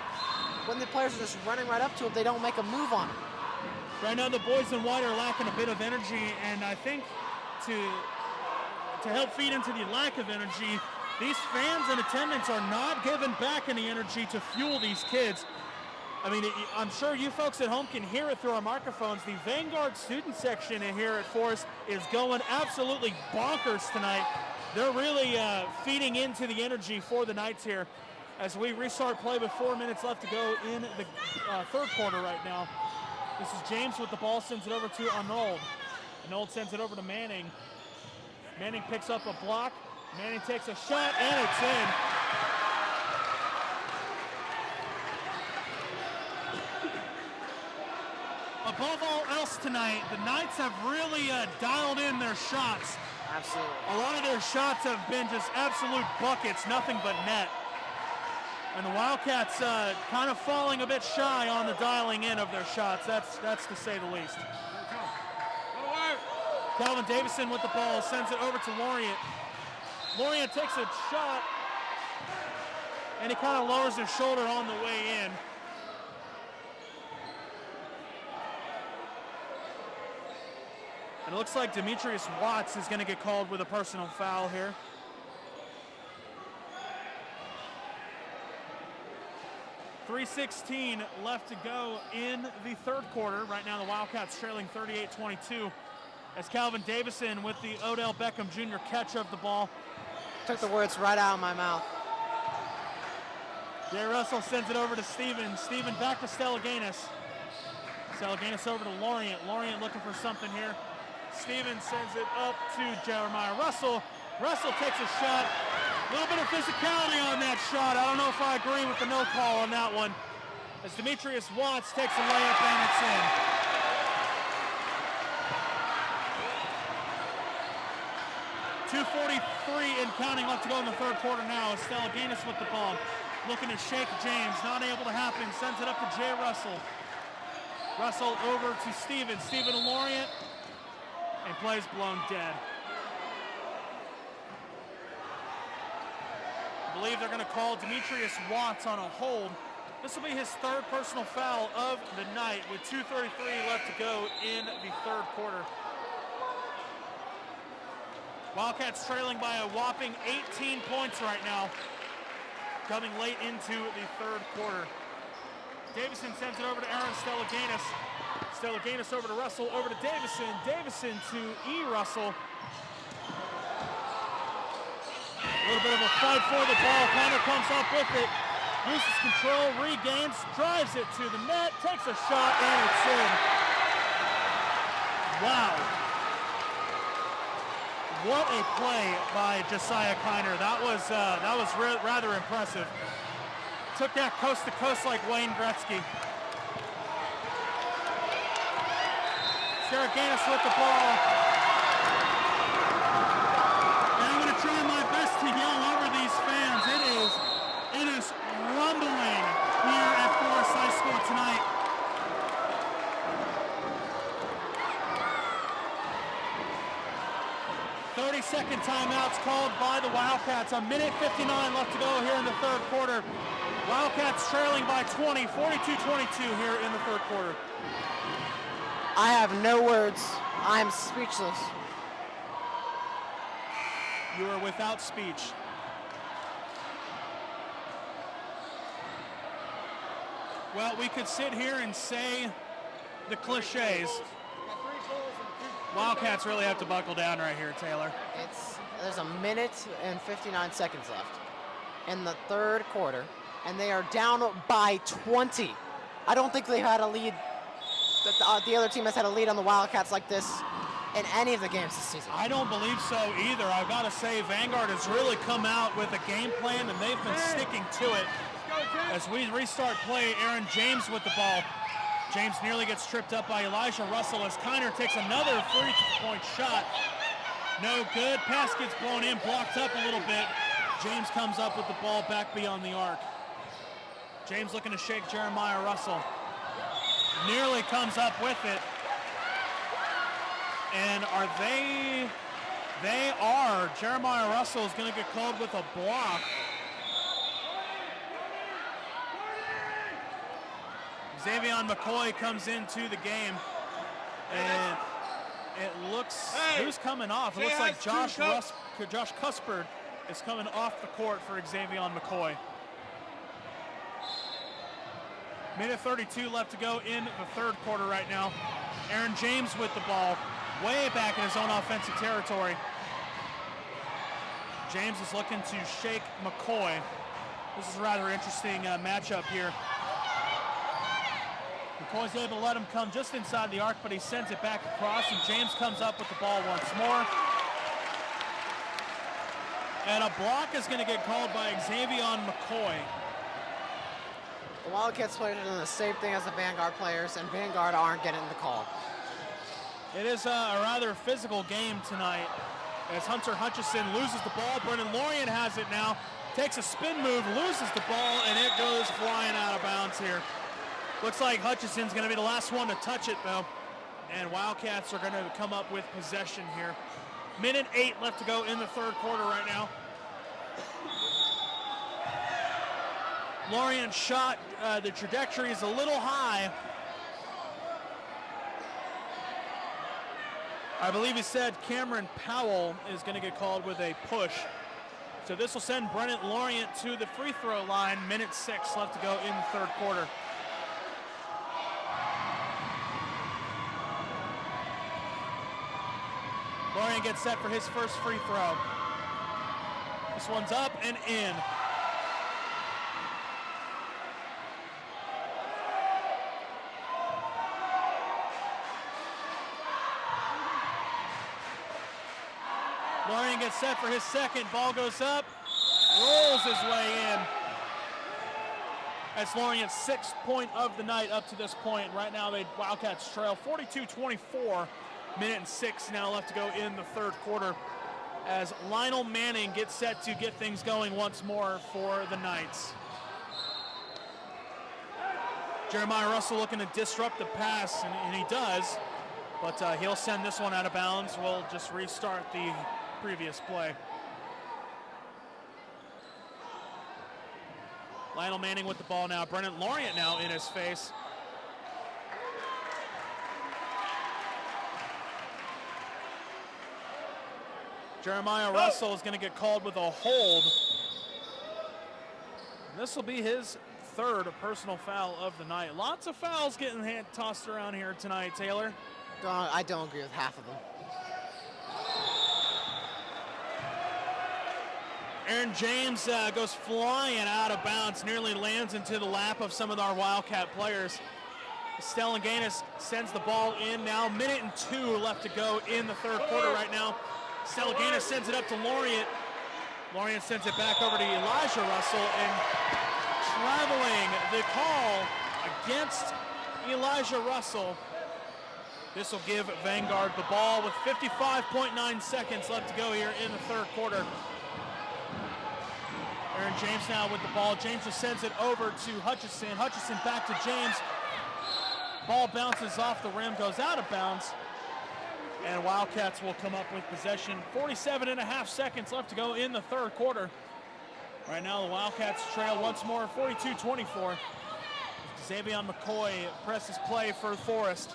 when the players are just running right up to it, they don't make a move on it. Right now, the boys in white are lacking a bit of energy, and I think to help feed into the lack of energy, these fans in attendance are not giving back any energy to fuel these kids. I mean, I'm sure you folks at home can hear it through our microphones. The Vanguard student section here at Forest is going absolutely bonkers tonight. They're really feeding into the energy for the Knights here as we restart play with 4 minutes left to go in the third quarter right now. This is James with the ball, sends it over to Arnold. Arnold sends it over to Manning. Manning picks up a block. Manning takes a shot, and it's in. Above all else tonight, the Knights have really dialed in their shots. Absolutely. A lot of their shots have been just absolute buckets, nothing but net. And the Wildcats kind of falling a bit shy on the dialing in of their shots. That's to say the least. Calvin Davison with the ball, sends it over to Lorient. Lorient takes a shot, and he kind of lowers his shoulder on the way in. And it looks like Demetrius Watts is going to get called with a personal foul here. .316 left to go in the third quarter. Right now the Wildcats trailing 38-22 as Calvin Davison with the Odell Beckham Jr. catch of the ball. Took the words right out of my mouth. Jay Russell sends it over to Steven. Steven back to Stellaganis. Stellaganis over to Lorient. Lorient looking for something here. Steven sends it up to Jeremiah Russell. Russell takes a shot. A little bit of physicality on that shot. I don't know if I agree with the no call on that one. As Demetrius Watts takes a layup and it's in. .243 and counting left to go in the third quarter now. Stellaganis with the ball. Looking to shake James. Not able to happen. Sends it up to Jay Russell. Russell over to Steven. Steven to Lorient. And plays blown dead. I believe they're going to call Demetrius Watts on a hold. This will be his third personal foul of the night with 2:33 left to go in the third quarter. Wildcats trailing by a whopping 18 points right now, coming late into the third quarter. Davison sends it over to Aaron Stellaganis. Stellaganis over to Russell, over to Davison. Davison to E. Russell. A little bit of a fight for the ball. Connor comes up with it. Loses control, regains, drives it to the net, takes a shot, and it's in. Wow. What a play by Josiah Kiner. That was rather impressive. Took that coast to coast like Wayne Gretzky. Stellaganis with the ball. And I'm going to try my best to yell over these fans. It is rumbling here at Forest High School tonight. .30-second timeouts called by the Wildcats. A minute 59 left to go here in the third quarter. Wildcats trailing by 20, 42-22 here in the third quarter. I have no words. I'm speechless. You are without speech. Well, we could sit here and say the cliches. Wildcats really have to buckle down right here, Taylor. There's a minute and 59 seconds left in the third quarter, and they are down by 20. I don't think they've had a lead. The other team has had a lead on the Wildcats like this in any of the games this season. I don't believe so either. I've got to say, Vanguard has really come out with a game plan, and they've been sticking to it. As we restart play, Aaron James with the ball. James nearly gets tripped up by Elijah Russell as Kiner takes another three-point shot. No good. Pass gets blown in, blocked up a little bit. James comes up with the ball back beyond the arc. James looking to shake Jeremiah Russell. Nearly comes up with it. And are they are. Jeremiah Russell is going to get called with a block. Xavion McCoy comes into the game, and it looks, who's coming off? It looks like Josh Cuspard is coming off the court for Xavier McCoy. Minute 32 left to go in the third quarter right now. Aaron James with the ball, way back in his own offensive territory. James is looking to shake McCoy. This is a rather interesting matchup here. McCoy's able to let him come just inside the arc, but he sends it back across, and James comes up with the ball once more. And a block is going to get called by Xavier McCoy. The Wildcats players are doing the same thing as the Vanguard players, and Vanguard aren't getting the call. It is a rather physical game tonight as Hunter Hutchison loses the ball. Brennan Lorient has it now, takes a spin move, loses the ball, and it goes flying out of bounds here. Looks like Hutchison's going to be the last one to touch it, though, and Wildcats are going to come up with possession here. Minute 8 left to go in the third quarter right now. Lorient's shot, the trajectory is a little high. I believe he said Cameron Powell is going to get called with a push. So this will send Brennan Lorient to the free throw line. Minute 6 left to go in the third quarter. Lorient gets set for his first free throw. This one's up and in. Lorient gets set for his second. Ball goes up, rolls his way in. That's Lorient's 6th point of the night up to this point. Right now, the Wildcats trail 42-24. Minute and 6 now left to go in the third quarter as Lionel Manning gets set to get things going once more for the Knights. Jeremiah Russell looking to disrupt the pass, and he does, but he'll send this one out of bounds. We'll just restart the previous play. Lionel Manning with the ball now. Brennan Lorient now in his face. Jeremiah Russell is going to get called with a hold. And this will be his 3rd personal foul of the night. Lots of fouls getting tossed around here tonight, Taylor. I don't agree with half of them. Aaron James goes flying out of bounds, nearly lands into the lap of some of our Wildcat players. Stellanganis sends the ball in now. Minute and 2 left to go in the third quarter right now. Stellanganis sends it up to Lorient. Lorient sends it back over to Elijah Russell, and traveling the call against Elijah Russell. This will give Vanguard the ball with 55.9 seconds left to go here in the third quarter. Aaron James now with the ball. James just sends it over to Hutchison. Hutchison back to James. Ball bounces off the rim, goes out of bounds. And Wildcats will come up with possession. 47.5 seconds left to go in the third quarter. Right now the Wildcats trail once more, 42-24. Xavier McCoy presses play for Forest.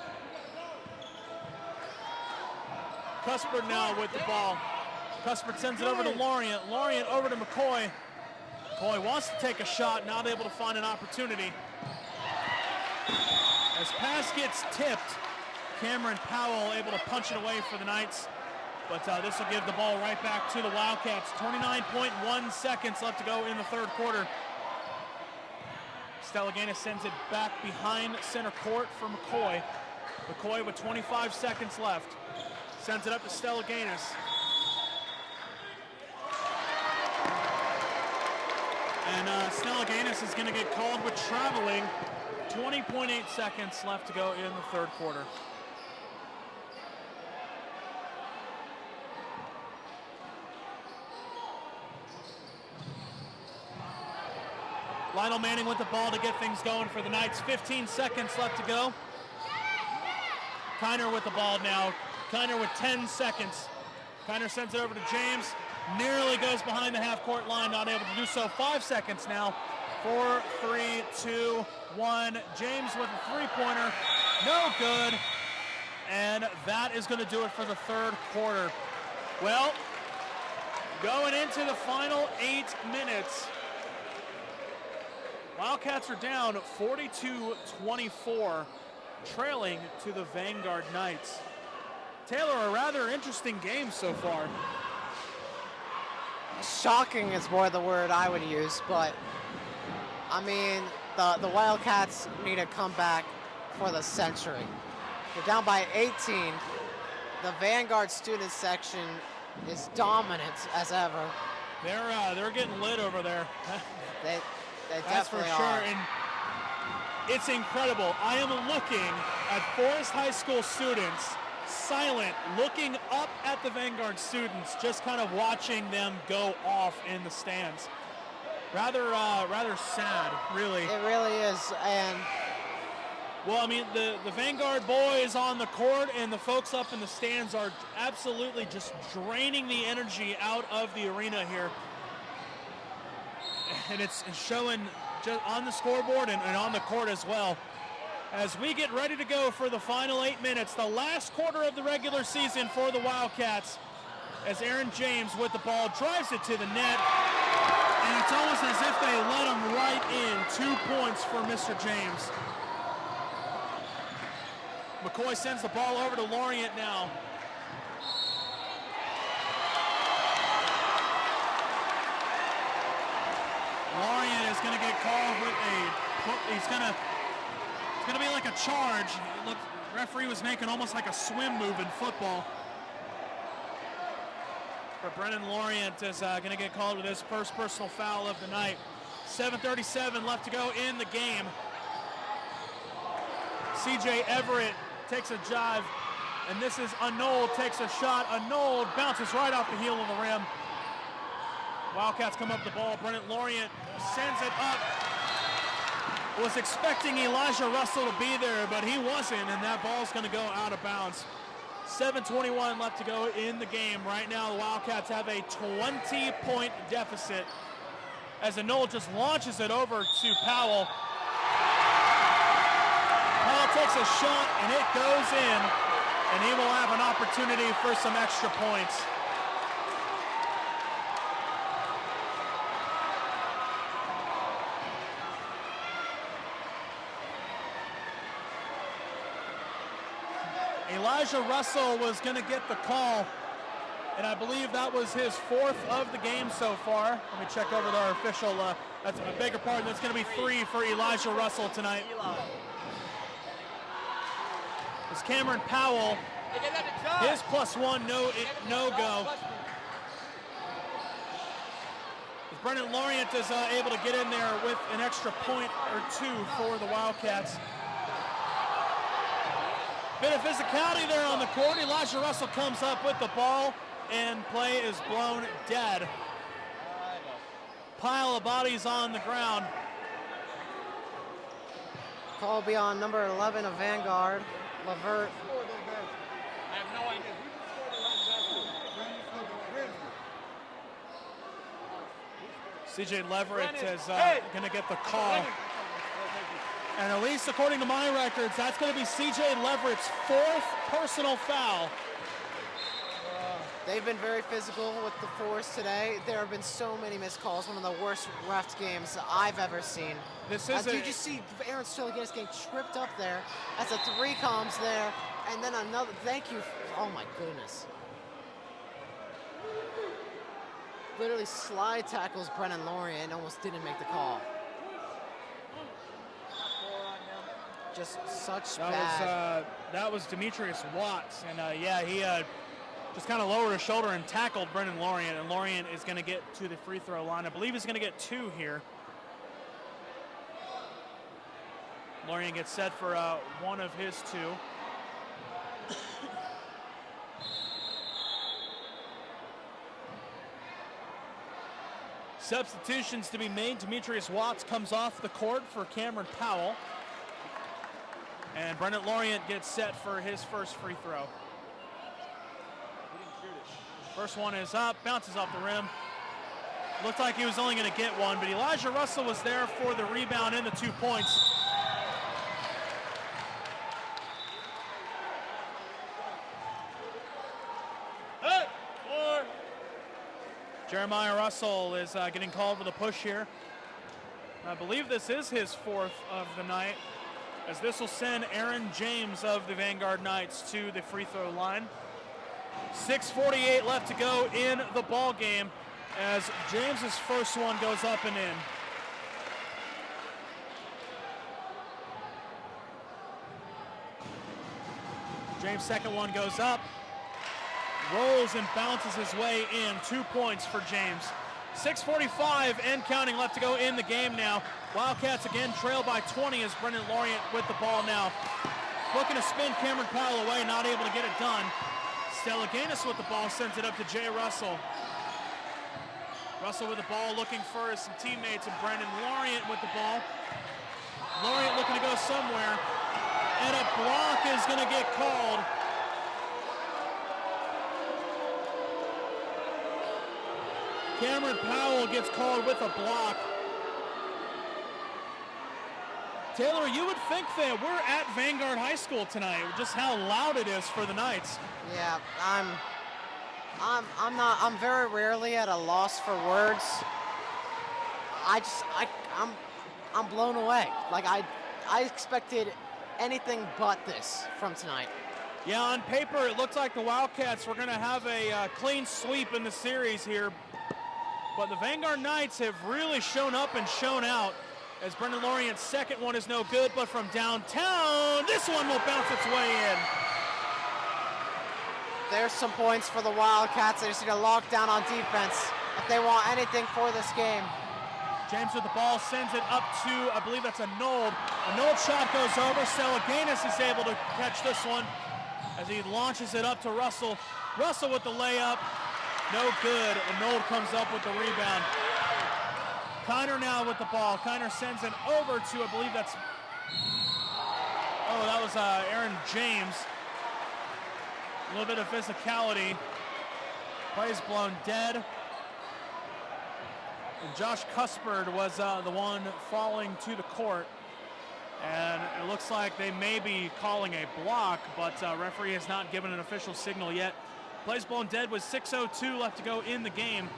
Cuthbert now with the ball. Cuthbert sends it over to Lorient. Lorient over to McCoy. McCoy wants to take a shot, not able to find an opportunity. As pass gets tipped, Cameron Powell able to punch it away for the Knights, but this will give the ball right back to the Wildcats. 29.1 seconds left to go in the third quarter. Stellanganis sends it back behind center court for McCoy. McCoy with 25 seconds left. Sends it up to Stellanganis. And Stellanganis is going to get called with traveling. 20.8 seconds left to go in the third quarter. Lionel Manning with the ball to get things going for the Knights. 15 seconds left to go. Kiner with the ball now. Kiner with 10 seconds. Kiner sends it over to James. Nearly goes behind the half-court line, not able to do so. 5 seconds now. 4, 3, 2, 1. James with a three-pointer. No good. And that is going to do it for the third quarter. Well, Going into the final 8 minutes. Wildcats are down 42-24, trailing to the Vanguard Knights. Taylor, a rather interesting game so far. Shocking is more the word I would use, but I mean, the Wildcats need a comeback for the century. They're down by 18. The Vanguard student section is dominant as ever. They're getting lit over there. They That's for definitely sure. are. And it's incredible. I am looking at Forest High School students, silent, looking up at the Vanguard students, just kind of watching them go off in the stands. Rather sad, really. It really is, and well, I mean, the Vanguard boys on the court and the folks up in the stands are absolutely just draining the energy out of the arena here. And it's showing just on the scoreboard and on the court as well. As we get ready to go for the final 8 minutes, the last quarter of the regular season for the Wildcats, as Aaron James with the ball drives it to the net. And it's almost as if they let him right in. 2 points for Mr. James. McCoy sends the ball over to Lorient now. Lorient is going to get called with it's going to be like a charge. Look, referee was making almost like a swim move in football. But Brennan Lorient is going to get called with his first personal foul of the night. 7:37 left to go in the game. CJ Everett takes a jive, and this is Arnold takes a shot. Arnold bounces right off the heel of the rim. Wildcats come up the ball. Brennan Lorient sends it up. Was expecting Elijah Russell to be there, but he wasn't, and that ball's going to go out of bounds. 7:21 left to go in the game. Right now, the Wildcats have a 20-point deficit as Arnold just launches it over to Powell. Powell takes a shot, and it goes in, and he will have an opportunity for some extra points. Elijah Russell was going to get the call, and I believe that was his 4th of the game so far. Let me check over our official. That's a bigger part. That's going to be 3 for Elijah Russell tonight. It's Cameron Powell. His +1 no go. Brennan Lorient is able to get in there with an extra point or 2 for the Wildcats. Bit of physicality there on the court. Elijah Russell comes up with the ball, and play is blown dead. Pile of bodies on the ground. call will be on number 11 of Vanguard, Levert. I have no idea. CJ Leverett is going to get the call. And at least according to my records, that's going to be CJ Leverett's 4th personal foul. They've been very physical with the Force today. There have been so many missed calls, one of the worst ref games I've ever seen. Did you see Aaron Stroligidis getting tripped up there as a 3 comes there, and then another, thank you, oh my goodness. Literally slide tackles Brennan Lorient and almost didn't make the call. Just such bad. That was Demetrius Watts, and yeah, he just kind of lowered his shoulder and tackled Brennan Lorient, and Lorient is going to get to the free throw line. I believe he's going to get 2 here. Lorient gets set for one of his 2. Substitutions to be made. Demetrius Watts comes off the court for Cameron Powell. And Brennan Lorient gets set for his first free throw. First one is up, bounces off the rim. Looked like he was only going to get one, but Elijah Russell was there for the rebound and the 2 points. Jeremiah Russell is getting called for the push here. I believe this is his 4th of the night, as this will send Aaron James of the Vanguard Knights to the free throw line. 6:48 left to go in the ball game, as James's first one goes up and in. James' second one goes up, rolls and bounces his way in. 2 points for James. 6:45 and counting left to go in the game now. Wildcats again trail by 20 as Brendan Lorient with the ball now. Looking to spin Cameron Powell away, not able to get it done. Stella Gaines with the ball, sends it up to Jay Russell. Russell with the ball, looking for some teammates, and Brendan Lorient with the ball. Lorient looking to go somewhere, and a block is going to get called. Cameron Powell gets called with a block. Taylor, you would think that we're at Vanguard High School tonight, just how loud it is for the Knights. Yeah, I'm very rarely at a loss for words. I'm blown away. Like I expected anything but this from tonight. Yeah, on paper it looked like the Wildcats were going to have a clean sweep in the series here, but the Vanguard Knights have really shown up and shown out, as Brendan Lorient's second one is no good, but from downtown, this one will bounce its way in. There's some points for the Wildcats. They just need to lock down on defense if they want anything for this game. James with the ball, sends it up to, I believe that's a Nold. A Nold shot goes over. Stella Gaines is able to catch this one as he launches it up to Russell. Russell with the layup, no good. And Nold comes up with the rebound. Kiner now with the ball. Kiner sends it over to, I believe that's, oh, that was Aaron James. A little bit of physicality. Plays blown dead. And Josh Cuspard was the one falling to the court. And it looks like they may be calling a block, but referee has not given an official signal yet. Plays blown dead with 6:02 left to go in the game.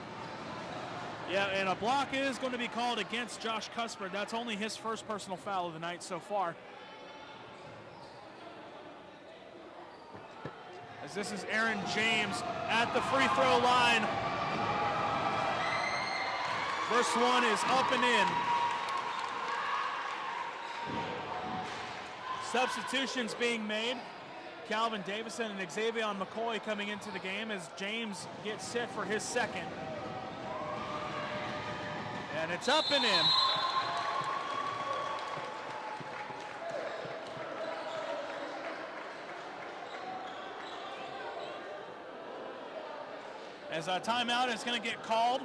Yeah, and a block is going to be called against Josh Cuspard. That's only his first personal foul of the night so far. As this is Aaron James at the free throw line. First one is up and in. Substitutions being made. Calvin Davison and Xavier McCoy coming into the game as James gets set for his second. And it's up and in. As a timeout is going to get called.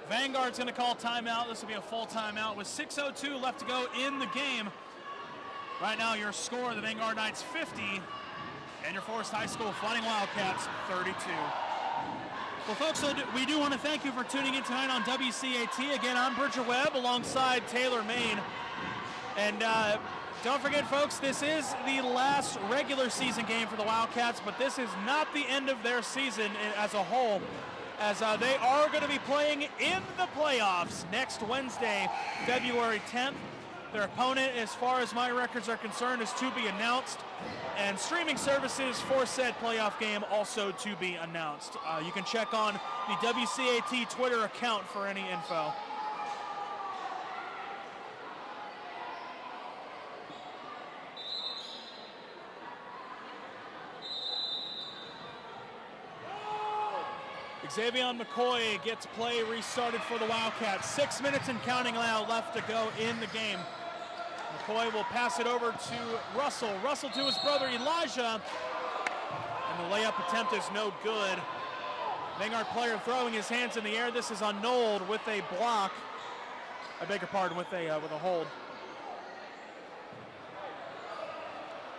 Vanguard's going to call timeout. This will be a full timeout with 6:02 left to go in the game. Right now, your score, the Vanguard Knights 50, and your Forest High School Fighting Wildcats 32. Well, folks, we do want to thank you for tuning in tonight on WCAT. Again, I'm Bridger Webb alongside Taylor Main. And don't forget, folks, this is the last regular season game for the Wildcats, but this is not the end of their season as a whole, as they are going to be playing in the playoffs next Wednesday, February 10th. Their opponent, as far as my records are concerned, is to be announced, and streaming services for said playoff game also to be announced. You can check on the WCAT Twitter account for any info. Xavier McCoy gets play restarted for the Wildcats. 6 minutes and counting now left to go in the game. McCoy will pass it over to Russell. Russell to his brother Elijah. And the layup attempt is no good. Vanguard player throwing his hands in the air. This is on Nold with a block. I beg your pardon, with a hold.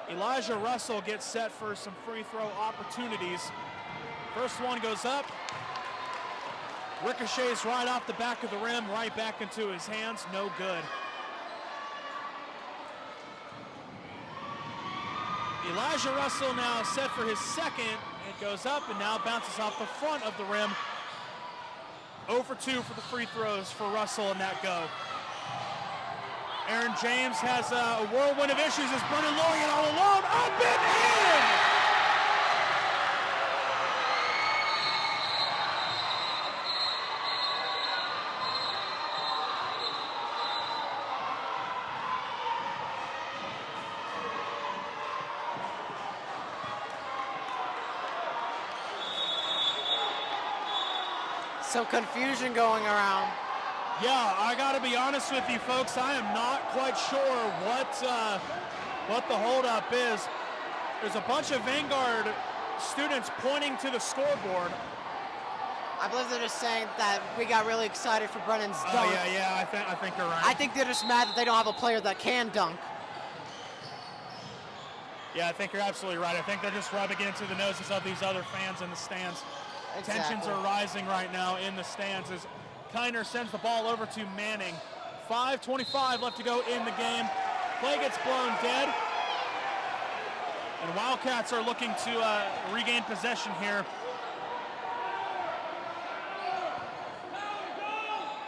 Elijah Russell gets set for some free throw opportunities. First one goes up. Ricochets right off the back of the rim, right back into his hands, no good. Elijah Russell now set for his second. It goes up and now bounces off the front of the rim. 0 for 2 for the free throws for Russell in that go. Aaron James has a whirlwind of issues as Brennan Lorian all alone. Up and in! Some confusion going around. Yeah, I got to be honest with you folks. I am not quite sure what the holdup is. There's a bunch of Vanguard students pointing to the scoreboard. I believe they're just saying that we got really excited for Brennan's dunk. Oh, yeah, I think you're right. I think they're just mad that they don't have a player that can dunk. Yeah, I think you're absolutely right. I think they're just rubbing it into the noses of these other fans in the stands. Exactly. Tensions are rising right now in the stands as Kiner sends the ball over to Manning. 5:25 left to go in the game. Play gets blown dead. And Wildcats are looking to regain possession here.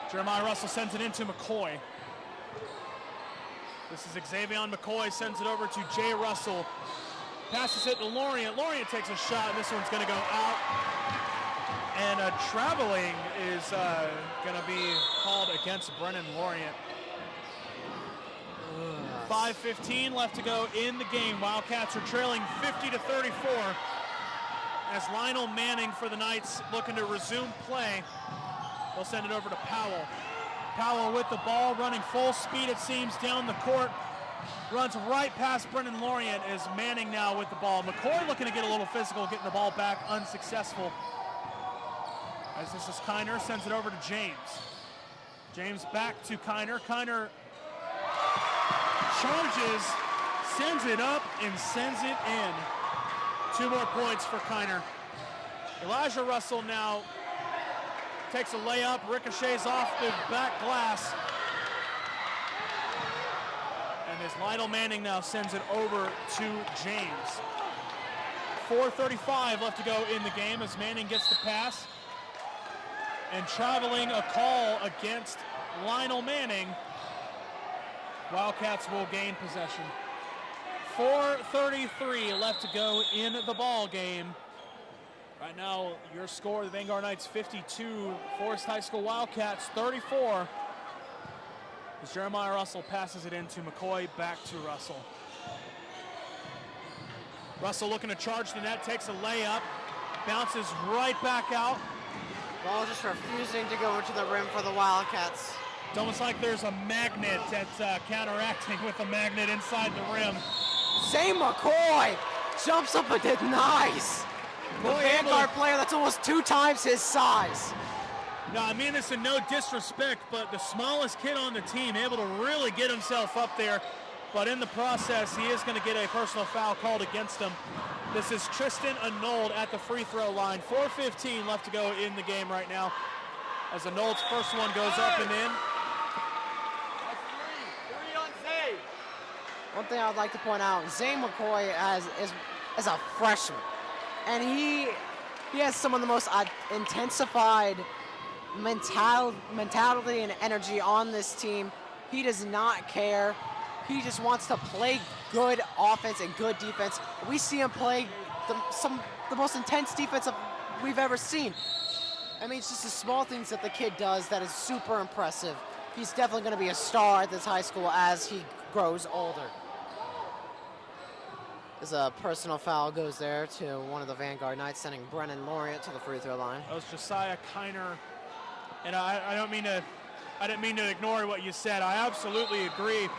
Jeremiah Russell sends it into McCoy. This is Xavier McCoy, sends it over to Jay Russell. Passes it to Lorient. Lorient takes a shot, and this one's going to go out. And traveling is going to be called against Brennan Lorient. 5:15 left to go in the game. Wildcats are trailing 50-34 as Lionel Manning for the Knights looking to resume play. They'll send it over to Powell. Powell with the ball, running full speed, it seems, down the court. Runs right past Brennan Lorient as Manning now with the ball. McCoy looking to get a little physical, getting the ball back, unsuccessful. As this is Kiner, sends it over to James. James back to Kiner. Kiner charges, sends it up, and sends it in. 2 more points for Kiner. Elijah Russell now takes a layup, ricochets off the back glass. And as Lionel Manning now sends it over to James. 4:35 left to go in the game as Manning gets the pass. And traveling, a call against Lionel Manning. Wildcats will gain possession. 4:33 left to go in the ball game. Right now, your score, the Vanguard Knights 52, Forest High School Wildcats 34. As Jeremiah Russell passes it into McCoy, back to Russell. Russell looking to charge the net, takes a layup, bounces right back out. Ball just refusing to go into the rim for the Wildcats. It's almost like there's a magnet that's counteracting with a magnet inside the rim. Zay McCoy jumps up and did nice. The Vanguard player that's almost 2 times his size. No, I mean this in no disrespect, but the smallest kid on the team able to really get himself up there. But in the process, he is going to get a personal foul called against him. This is Tristan Arnold at the free throw line. 4:15 left to go in the game right now. As Arnold's first one goes up and in. That's three on Zay. One thing I would like to point out, Zay McCoy is a freshman. And he has some of the most intensified mentality and energy on this team. He does not care. He just wants to play good offense and good defense. We see him play the most intense defense we've ever seen. I mean, it's just the small things that the kid does that is super impressive. He's definitely going to be a star at this high school as he grows older. As a personal foul goes there to one of the Vanguard Knights, sending Brennan Lorient to the free throw line. That was Josiah Kiner. And I didn't mean to ignore what you said. I absolutely agree.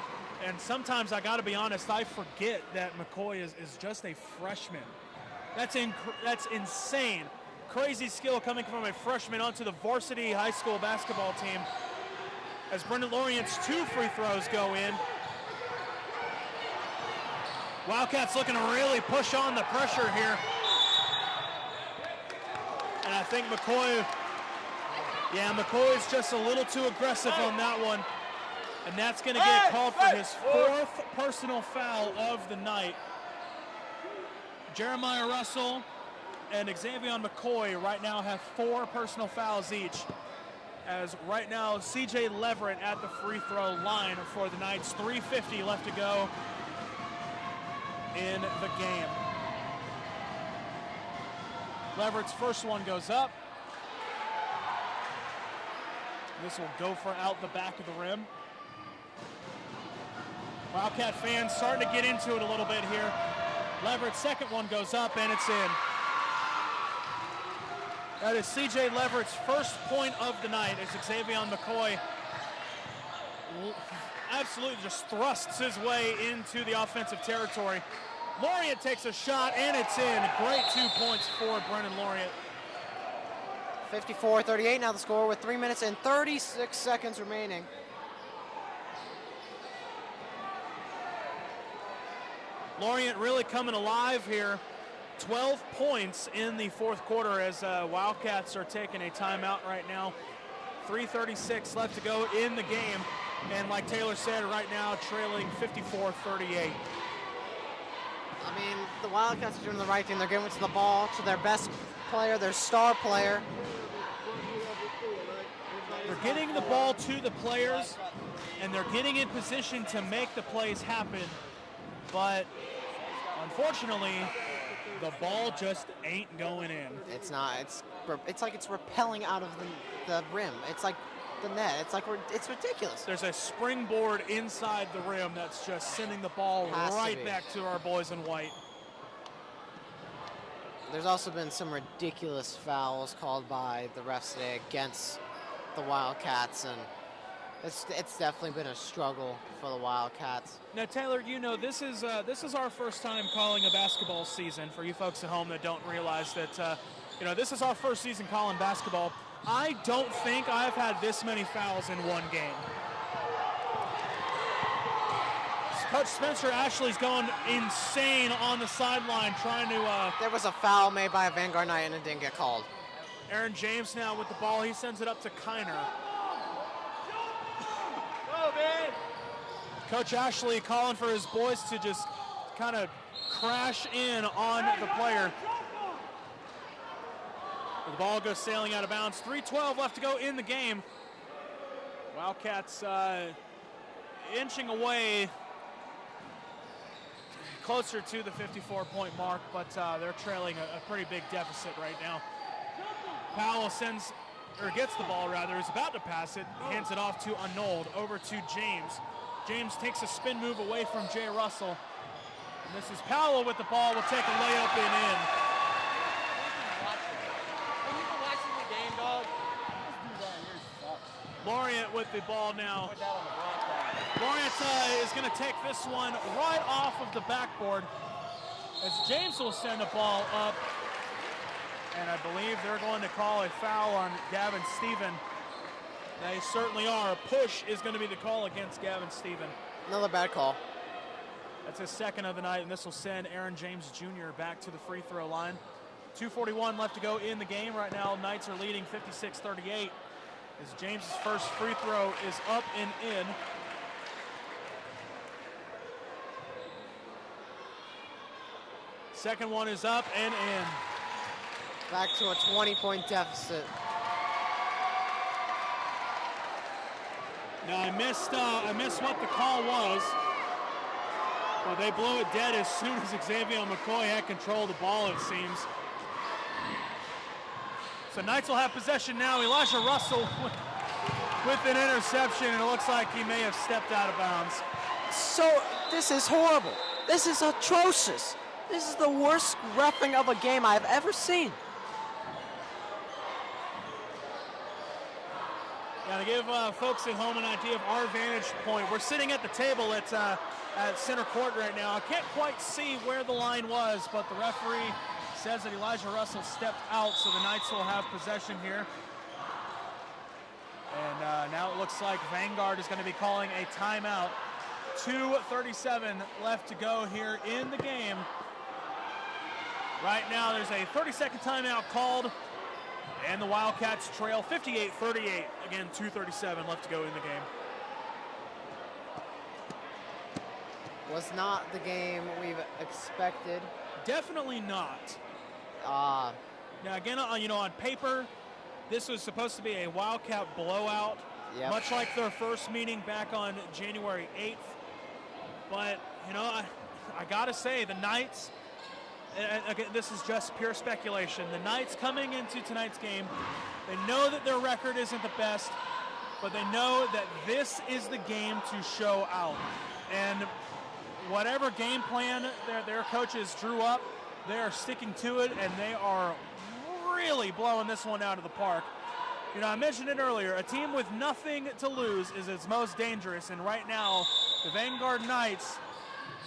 And sometimes I got to be honest, I forget that McCoy is just a freshman. That's insane. Crazy skill coming from a freshman onto the varsity high school basketball team. As Brennan Lorient's 2 free throws go in. Wildcats looking to really push on the pressure here. And I think McCoy's just a little too aggressive on that one. And that's going to get called for his 4th personal foul of the night. Jeremiah Russell and Xavier McCoy right now have 4 personal fouls each. as right now CJ Leverett at the free throw line for the Knights. 3:50 left to go in the game. Leverett's first one goes up. This will go for out the back of the rim. Wildcat fans starting to get into it a little bit here. Leverett's second one goes up and it's in. That is CJ Leverett's first point of the night as Xavier McCoy absolutely just thrusts his way into the offensive territory. Lauriat takes a shot and it's in. Great 2 points for Brennan Lauriat. 54-38 now the score with 3 minutes and 36 seconds remaining. Lauriat really coming alive here. 12 points in the fourth quarter as Wildcats are taking a timeout right now. 3:36 left to go in the game. And like Taylor said, right now trailing 54-38. I mean, the Wildcats are doing the right thing. They're giving it to the ball to their best player, their star player. They're getting the ball to the players, and they're getting in position to make the plays happen. But unfortunately, the ball just ain't going in. It's not. It's like it's repelling out of the rim. It's like the net. It's ridiculous. There's a springboard inside the rim that's just sending the ball right back to our boys in white. There's also been some ridiculous fouls called by the refs today against the Wildcats, and it's definitely been a struggle for the Wildcats. Now, Taylor, you know this is our first time calling a basketball season. For you folks at home that don't realize that, this is our first season calling basketball. I don't think I've had this many fouls in one game. Coach Spencer Ashley's going insane on the sideline trying to... There was a foul made by a Vanguard Knight and it didn't get called. Aaron James now with the ball. He sends it up to Kiner. Coach Ashley calling for his boys to just kind of crash in on the player. The ball goes sailing out of bounds. 3:12 left to go in the game. Wildcats inching away closer to the 54-point mark, but they're trailing a pretty big deficit right now. Powell gets the ball rather, is about to pass it, hands it off to Arnold, over to James. James takes a spin move away from Jay Russell. And this is Powell with the ball, will take a layup and in. Lauriat with the ball now. Lauriat is going to take this one right off of the backboard as James will send the ball up. And I believe they're going to call a foul on Gavin Stephen. They certainly are. A push is going to be the call against Gavin Stephen. Another bad call. That's his second of the night, and this will send Aaron James Jr. back to the free throw line. 2:41 left to go in the game. Right now, Knights are leading 56-38. As James's first free throw is up and in. Second one is up and in. Back to a 20-point deficit. Now I missed what the call was. Well, they blew it dead as soon as Xavier McCoy had control of the ball, it seems. So Knights will have possession now. Elijah Russell with an interception, and it looks like he may have stepped out of bounds. So this is horrible. This is atrocious. This is the worst reffing of a game I've ever seen. Yeah, to give folks at home an idea of our vantage point, we're sitting at the table at center court right now. I can't quite see where the line was, but the referee says that Elijah Russell stepped out, so the Knights will have possession here. And now it looks like Vanguard is going to be calling a timeout. 2:37 left to go here in the game. Right now there's a 30-second timeout called, and the Wildcats trail 58-38. Again, 2:37 left to go in the game. Was not the game we've expected. Definitely not. Uh, Now again, on paper, this was supposed to be a Wildcat blowout, much like their first meeting back on January 8th. But, you know, I got to say, the Knights, again, this is just pure speculation. The Knights coming into tonight's game, they know that their record isn't the best, but they know that this is the game to show out. And whatever game plan their coaches drew up, they are sticking to it, and they are really blowing this one out of the park. You know, I mentioned it earlier, a team with nothing to lose is its most dangerous, and right now, the Vanguard Knights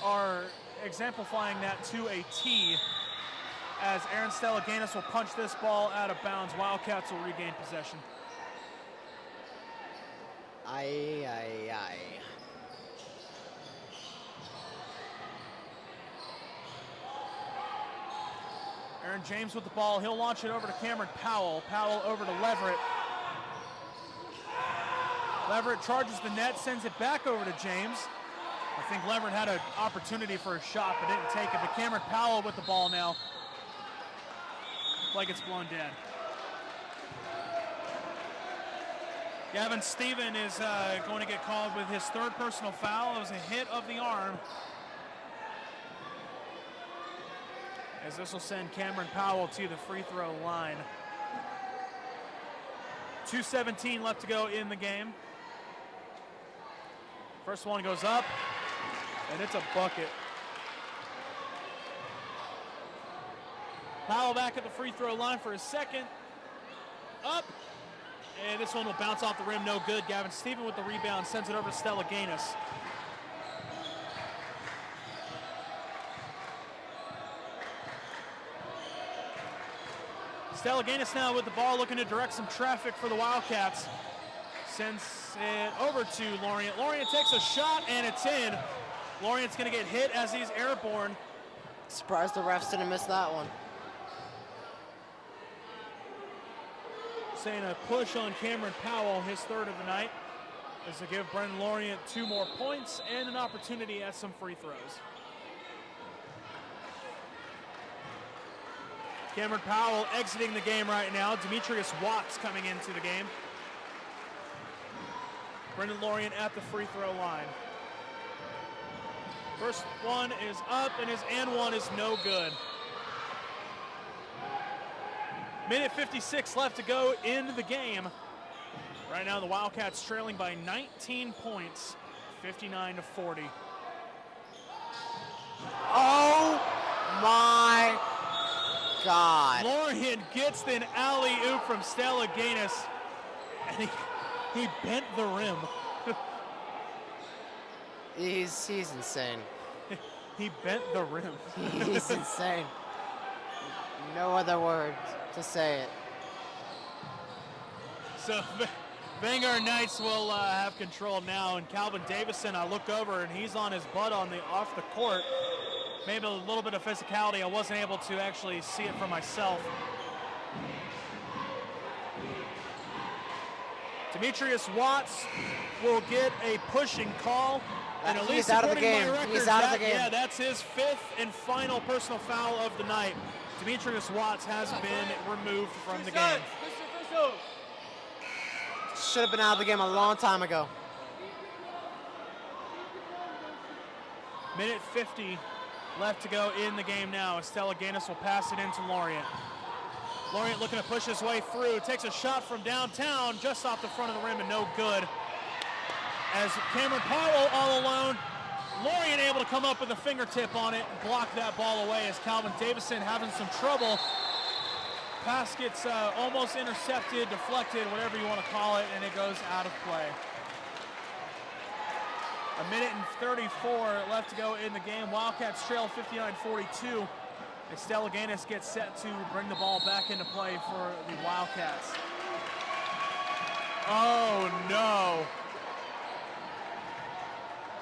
are exemplifying that to a T, as Aaron Stellaganis will punch this ball out of bounds. Wildcats will regain possession. Aye, aye, aye. Aaron James with the ball. He'll launch it over to Cameron Powell. Powell over to Leverett. Leverett charges the net, sends it back over to James. I think Leverett had an opportunity for a shot, but didn't take it. But Cameron Powell with the ball now. Like it's blown dead. Gavin Stephen is going to get called with his third personal foul. It was a hit of the arm. As this will send Cameron Powell to the free throw line. 2:17 left to go in the game. First one goes up, and it's a bucket. Powell back at the free throw line for his second. Up, and this one will bounce off the rim, no good. Gavin Stephen with the rebound, sends it over to Stellaganis. Stellaganis now with the ball, looking to direct some traffic for the Wildcats. Sends it over to Lorient. Lorient takes a shot, and it's in. Lorient's going to get hit as he's airborne. Surprised the refs didn't miss that one. Saying a push on Cameron Powell, his third of the night, is to give Brendan Lorient 2 more points and an opportunity at some free throws. Cameron Powell exiting the game right now. Demetrius Watts coming into the game. Brendan Lorient at the free throw line. First one is up, and his and one is no good. Minute 56 left to go in the game. Right now the Wildcats trailing by 19 points, 59-40. Oh my God. Lorient gets an alley-oop from Stellaganis, and he bent the rim. He's insane. He bent the rim. He's insane. No other word to say it. So Vanguard Knights will have control now, and Calvin Davison, I look over and he's on his butt off the court. Maybe a little bit of physicality. I wasn't able to actually see it for myself. Demetrius Watts will get a pushing call. And at least out of the game. He's out of the game. Yeah, that's his 5th and final personal foul of the night. Demetrius Watts has been removed from the game. Should have been out of the game a long time ago. Minute 50 left to go in the game now. Stellaganis will pass it into Lorient. Lorient looking to push his way through. Takes a shot from downtown, just off the front of the rim, and no good. As Cameron Powell all alone, Lorient able to come up with a fingertip on it and block that ball away, as Calvin Davison having some trouble. Pass gets almost intercepted, deflected, whatever you want to call it, and it goes out of play. A minute and 34 left to go in the game. Wildcats trail 59-42. And Stellaganis gets set to bring the ball back into play for the Wildcats. Oh no.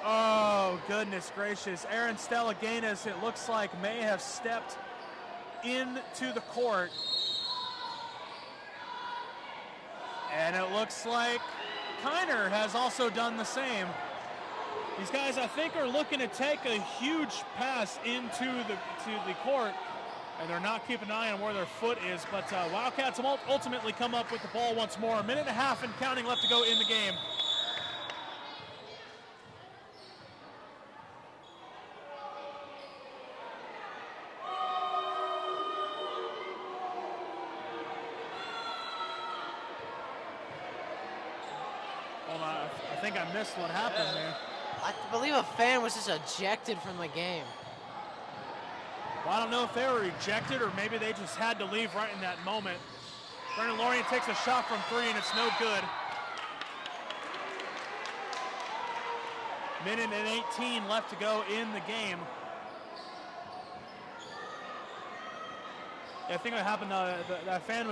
Oh, goodness gracious. Aaron Stellaganis, it looks like, may have stepped into the court. And it looks like Kiner has also done the same. These guys, I think, are looking to take a huge pass into the court. and they're not keeping an eye on where their foot is, but Wildcats ultimately come up with the ball once more. A minute and a half and counting left to go in the game. I think I missed what happened there. I believe a fan was just ejected from the game. Well, I don't know if they were ejected or maybe they just had to leave right in that moment. Brendan Lorient takes a shot from 3 and it's no good. Minute and 18 left to go in the game. I think what happened, that fan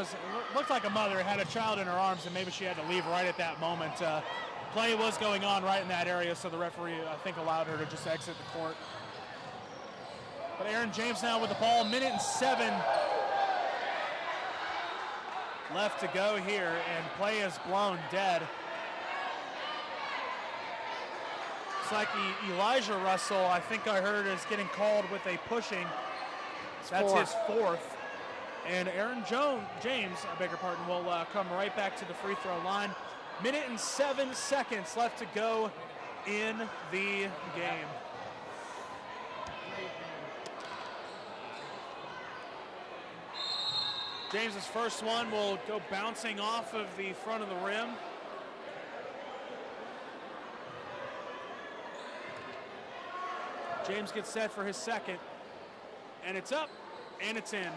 looked like a mother, had a child in her arms, and maybe she had to leave right at that moment. Play was going on right in that area, so the referee, I think, allowed her to just exit the court. But Aaron James now with the ball, minute and 7 left to go here, and play is blown dead. It's like Elijah Russell, I think I heard, is getting called with a pushing. That's his 4th. And Aaron James, I beg your pardon, will come right back to the free throw line. Minute and 7 seconds left to go in the game. James's first one will go bouncing off of the front of the rim. James gets set for his second, and it's up, and it's in.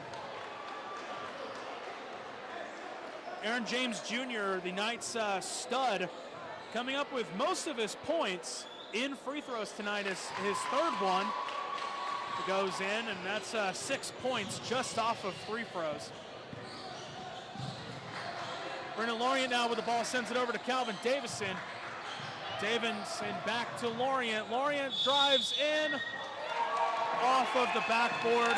Aaron James Jr., the Knights' stud, coming up with most of his points in free throws tonight is his 3rd one. It goes in, and that's 6 points just off of free throws. Brendan Lorient now with the ball, sends it over to Calvin Davison. Davison back to Lorient. Lorient drives in, off of the backboard.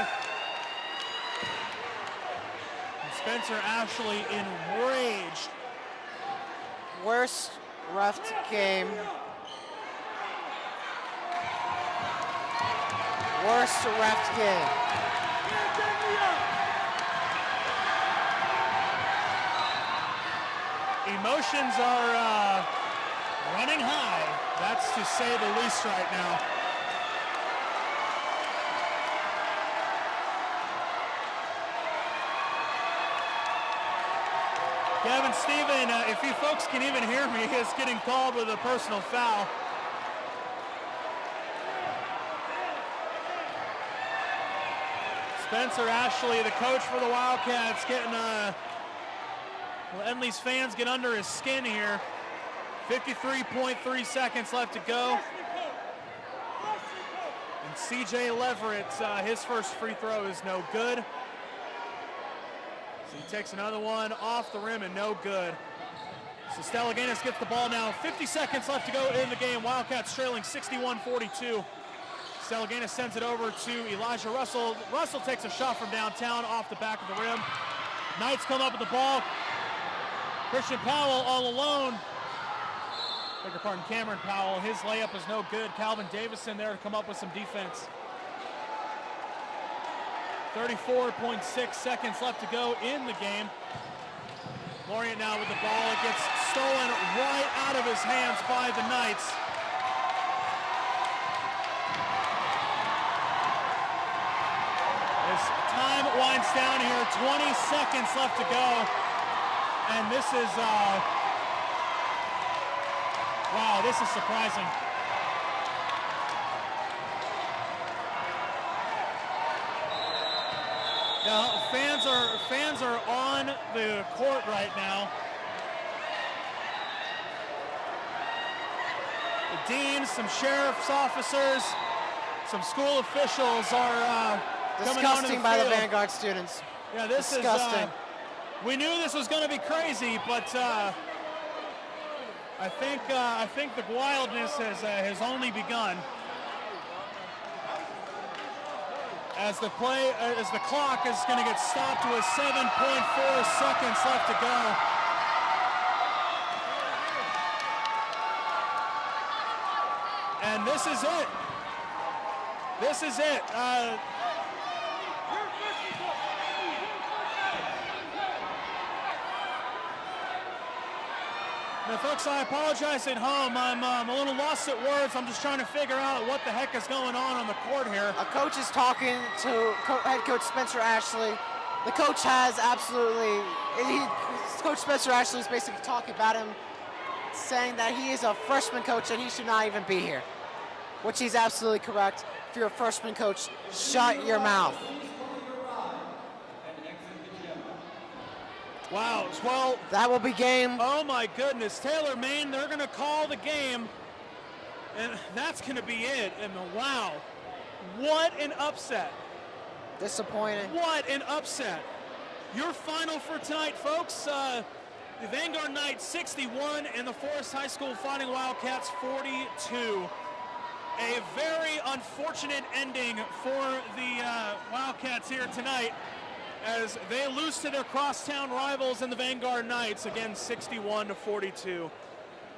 Spencer Ashley enraged. Worst refed game. Worst refed game. Emotions are running high. That's to say the least right now. Gavin Stephen, if you folks can even hear me, is getting called with a personal foul. Spencer Ashley, the coach for the Wildcats, getting Enley's fans get under his skin here. 53.3 seconds left to go. And CJ Leverett, his first free throw is no good. So he takes another one off the rim and no good. So Stellaganis gets the ball now. 50 seconds left to go in the game. Wildcats trailing 61-42. Stellaganis sends it over to Elijah Russell. Russell takes a shot from downtown off the back of the rim. Knights come up with the ball. Christian Powell all alone. Beg your pardon, Cameron Powell. His layup is no good. Calvin Davison there to come up with some defense. 34.6 seconds left to go in the game. Lorient now with the ball. It gets stolen right out of his hands by the Knights. As time winds down here, 20 seconds left to go. And this is, wow, this is surprising. Now, fans are on the court right now. The deans, some sheriff's officers, some school officials are coming onto the Disgusting by the field. Vanguard students. Yeah, this Disgusting. is. We knew this was going to be crazy, but I think the wildness has only begun. As the clock is going to get stopped with 7.4 seconds left to go. And this is it. This is it. Now, folks, I apologize at home. I'm a little lost at words. I'm just trying to figure out what the heck is going on the court here. A coach is talking to head coach Spencer Ashley. The coach has Coach Spencer Ashley is basically talking about him, saying that he is a freshman coach and he should not even be here, which he's absolutely correct. If you're a freshman coach, shut your mouth. Wow, well, that will be game. Oh my goodness, Taylor, Maine, they're going to call the game, and that's going to be it. And wow, what an upset. Disappointing. What an upset. Your final for tonight, folks, the Vanguard Knights 61 and the Forest High School Fighting Wildcats 42. A very unfortunate ending for the Wildcats here tonight, as they lose to their crosstown rivals in the Vanguard Knights, again 61-42.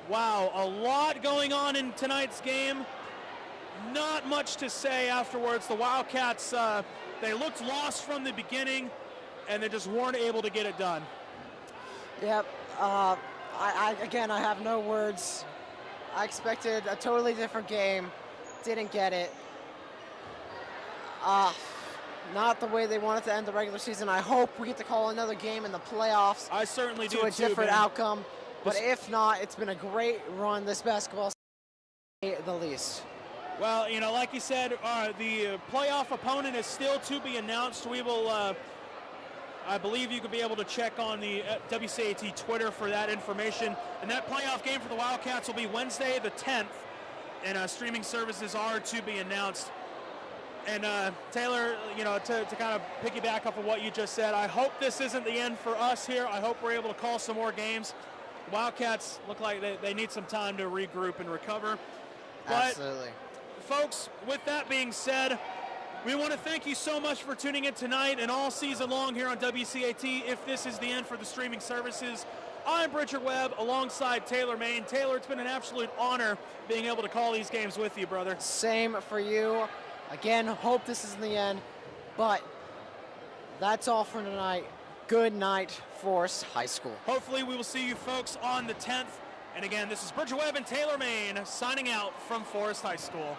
Wow, a lot going on in tonight's game. Not much to say afterwards. The Wildcats, they looked lost from the beginning, and they just weren't able to get it done. Yep, again, I have no words. I expected a totally different game, didn't get it. Not the way they wanted to end the regular season. I hope we get to call another game in the playoffs. I certainly do to a too, different man. outcome. But if not, it's been a great run this basketball season, at the least. Well, you know, like you said, the playoff opponent is still to be announced. We will, I believe you could be able to check on the WCAT Twitter for that information. And that playoff game for the Wildcats will be Wednesday the 10th. And streaming services are to be announced. And Taylor, you know, to kind of piggyback off of what you just said, I hope this isn't the end for us here. I hope we're able to call some more games. The Wildcats look like they need some time to regroup and recover. But, absolutely. Folks, with that being said, we want to thank you so much for tuning in tonight and all season long here on WCAT. If this is the end for the streaming services, I'm Bridger Webb alongside Taylor Maine. Taylor, it's been an absolute honor being able to call these games with you, brother. Same for you. Again, hope this isn't the end, but that's all for tonight. Good night, Forest High School. Hopefully we will see you folks on the 10th. And again, this is Bridger Webb and Taylor Maine signing out from Forest High School.